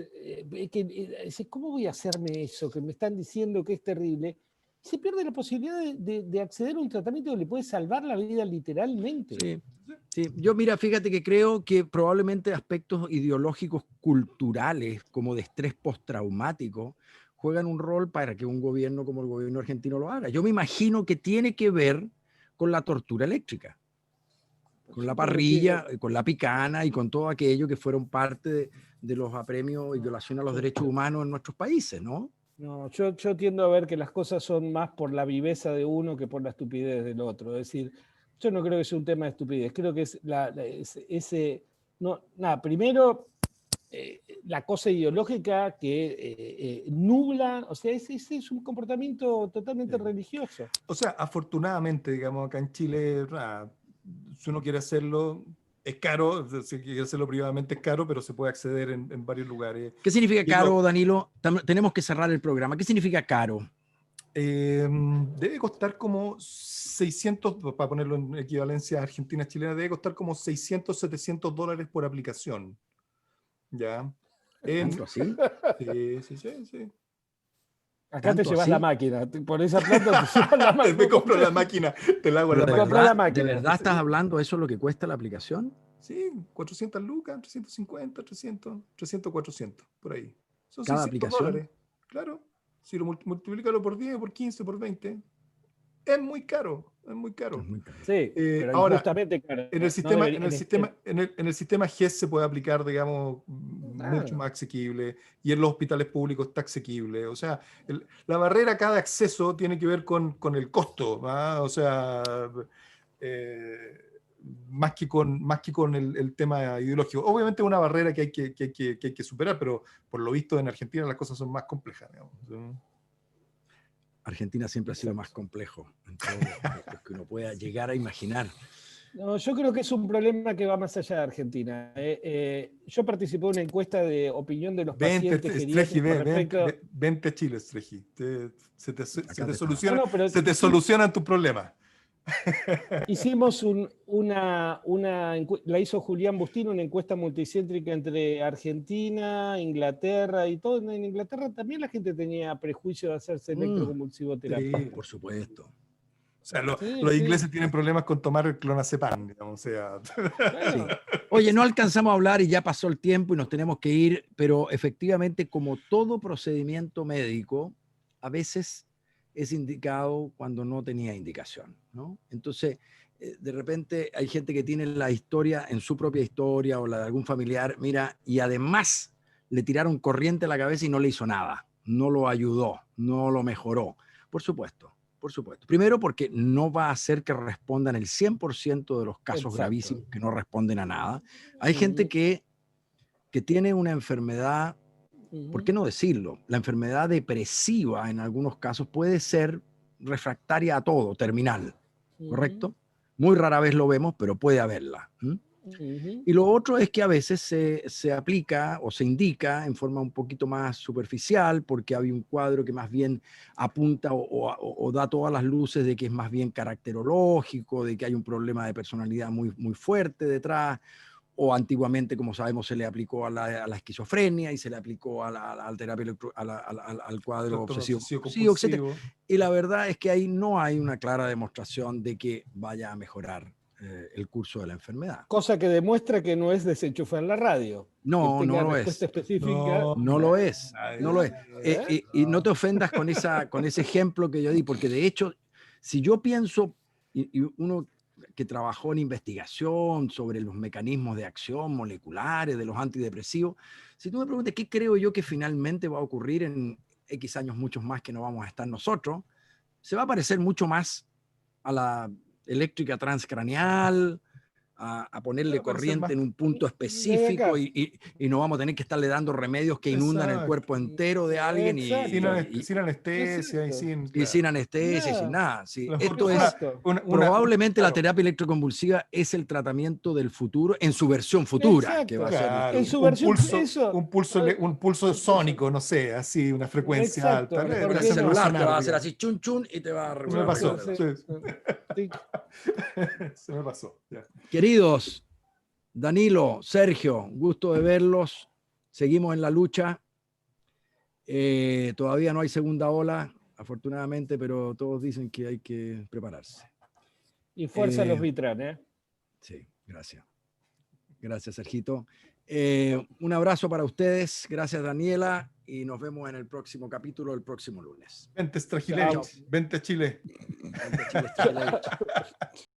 ¿cómo voy a hacerme eso? Que me están diciendo que es terrible. Se pierde la posibilidad de acceder a un tratamiento que le puede salvar la vida literalmente. Sí. Yo, mira, fíjate que creo que probablemente aspectos ideológicos culturales como de estrés postraumático juegan un rol para que un gobierno como el gobierno argentino lo haga. Yo me imagino que tiene que ver con la tortura eléctrica, con la parrilla, con la picana y con todo aquello que fueron parte de los apremios y violación a los derechos humanos en nuestros países, ¿no? No, yo tiendo a ver que las cosas son más por la viveza de uno que por la estupidez del otro. Es decir, yo no creo que sea un tema de estupidez, creo que es primero la cosa ideológica que nubla, o sea, ese es un comportamiento totalmente religioso. O sea, afortunadamente, digamos, acá en Chile, si uno quiere hacerlo, es caro, si quiere hacerlo privadamente es caro, pero se puede acceder en varios lugares. ¿Qué significa caro, Danilo? Tenemos que cerrar el programa. ¿Qué significa caro? Debe costar como 600, para ponerlo en equivalencia argentina-chilena, debe costar como $600-700 por aplicación. ¿Ya? ¿Tanto así? Sí. Acá te llevas la máquina, por esa plata te llevas la máquina. Me compro la máquina, te la hago la máquina. ¿De verdad estás hablando eso es lo que cuesta la aplicación? Sí, 400 lucas, 350, 300, 400, por ahí. Son ¿Cada aplicación? $600. Claro, si lo multiplícalo por 10, por 15, por 20, es muy caro. Sí, pero ahora, justamente caro. En el sistema GES se puede aplicar, digamos, mucho más asequible, y en los hospitales públicos está asequible. O sea, la barrera a cada acceso tiene que ver con el costo, ¿va? O sea, más que con el tema ideológico. Obviamente es una barrera que hay que superar, pero por lo visto en Argentina las cosas son más complejas, digamos. Argentina siempre ha sido más complejo en todo lo que uno pueda llegar a imaginar. No, yo creo que es un problema que va más allá de Argentina. Yo participé en una encuesta de opinión de los pacientes geriátricos. Vente a Chile, Streji. Se te solucionan tus problemas. Hicimos la hizo Julián Bustino, una encuesta multicéntrica entre Argentina, Inglaterra y todo. En Inglaterra también la gente tenía prejuicio de hacerse electroconvulsivoterapia. Sí, por supuesto. O sea, los ingleses tienen problemas con tomar el clonazepam, digamos, o sea. Sí. Oye, no alcanzamos a hablar y ya pasó el tiempo y nos tenemos que ir, pero efectivamente, como todo procedimiento médico, a veces es indicado cuando no tenía indicación, ¿no? Entonces, de repente hay gente que tiene la historia en su propia historia o la de algún familiar, mira, y además le tiraron corriente a la cabeza y no le hizo nada, no lo ayudó, no lo mejoró. Por supuesto. Por supuesto. Primero porque no va a hacer que respondan el 100% de los casos gravísimos que no responden a nada. Hay gente que tiene una enfermedad, ¿por qué no decirlo? La enfermedad depresiva en algunos casos puede ser refractaria a todo, terminal, ¿correcto? Muy rara vez lo vemos, pero puede haberla. Y lo otro es que a veces se aplica o se indica en forma un poquito más superficial porque hay un cuadro que más bien apunta o da todas las luces de que es más bien caracterológico, de que hay un problema de personalidad muy, muy fuerte detrás, o antiguamente, como sabemos, se le aplicó a la esquizofrenia y se le aplicó a la terapia al cuadro obsesivo, etc. Y la verdad es que ahí no hay una clara demostración de que vaya a mejorar el curso de la enfermedad. Cosa que demuestra que no es desenchufar la radio. No, no lo es. Específica. No lo es. No lo es. Y no te ofendas con ese ejemplo que yo di, porque de hecho, si yo pienso, y uno que trabajó en investigación sobre los mecanismos de acción moleculares de los antidepresivos, si tú me preguntas qué creo yo que finalmente va a ocurrir en X años, muchos más que no vamos a estar nosotros, se va a parecer mucho más a la eléctrica transcraneal, a ponerle corriente en un punto específico y no vamos a tener que estarle dando remedios que inundan el cuerpo entero de alguien sin anestesia y sin anestesia y sin nada. Sí, esto es probablemente la terapia electroconvulsiva es el tratamiento del futuro en su versión futura. Que va a ser en su versión, un pulso sónico, no sé, así, una frecuencia alta. El celular te va a hacer así chun chun y te va a regular. Me pasó. Se me pasó. Ya. Queridos, Danilo, Sergio, gusto de verlos. Seguimos en la lucha. Todavía no hay segunda ola, afortunadamente, pero todos dicen que hay que prepararse. Y fuerza a los Vitran, ¿eh? Sí, gracias. Gracias, Sergito. Un abrazo para ustedes. Gracias, Daniela. Y nos vemos en el próximo capítulo, el próximo lunes. Vente, Chile. Vente, Chile. Vente, Chile.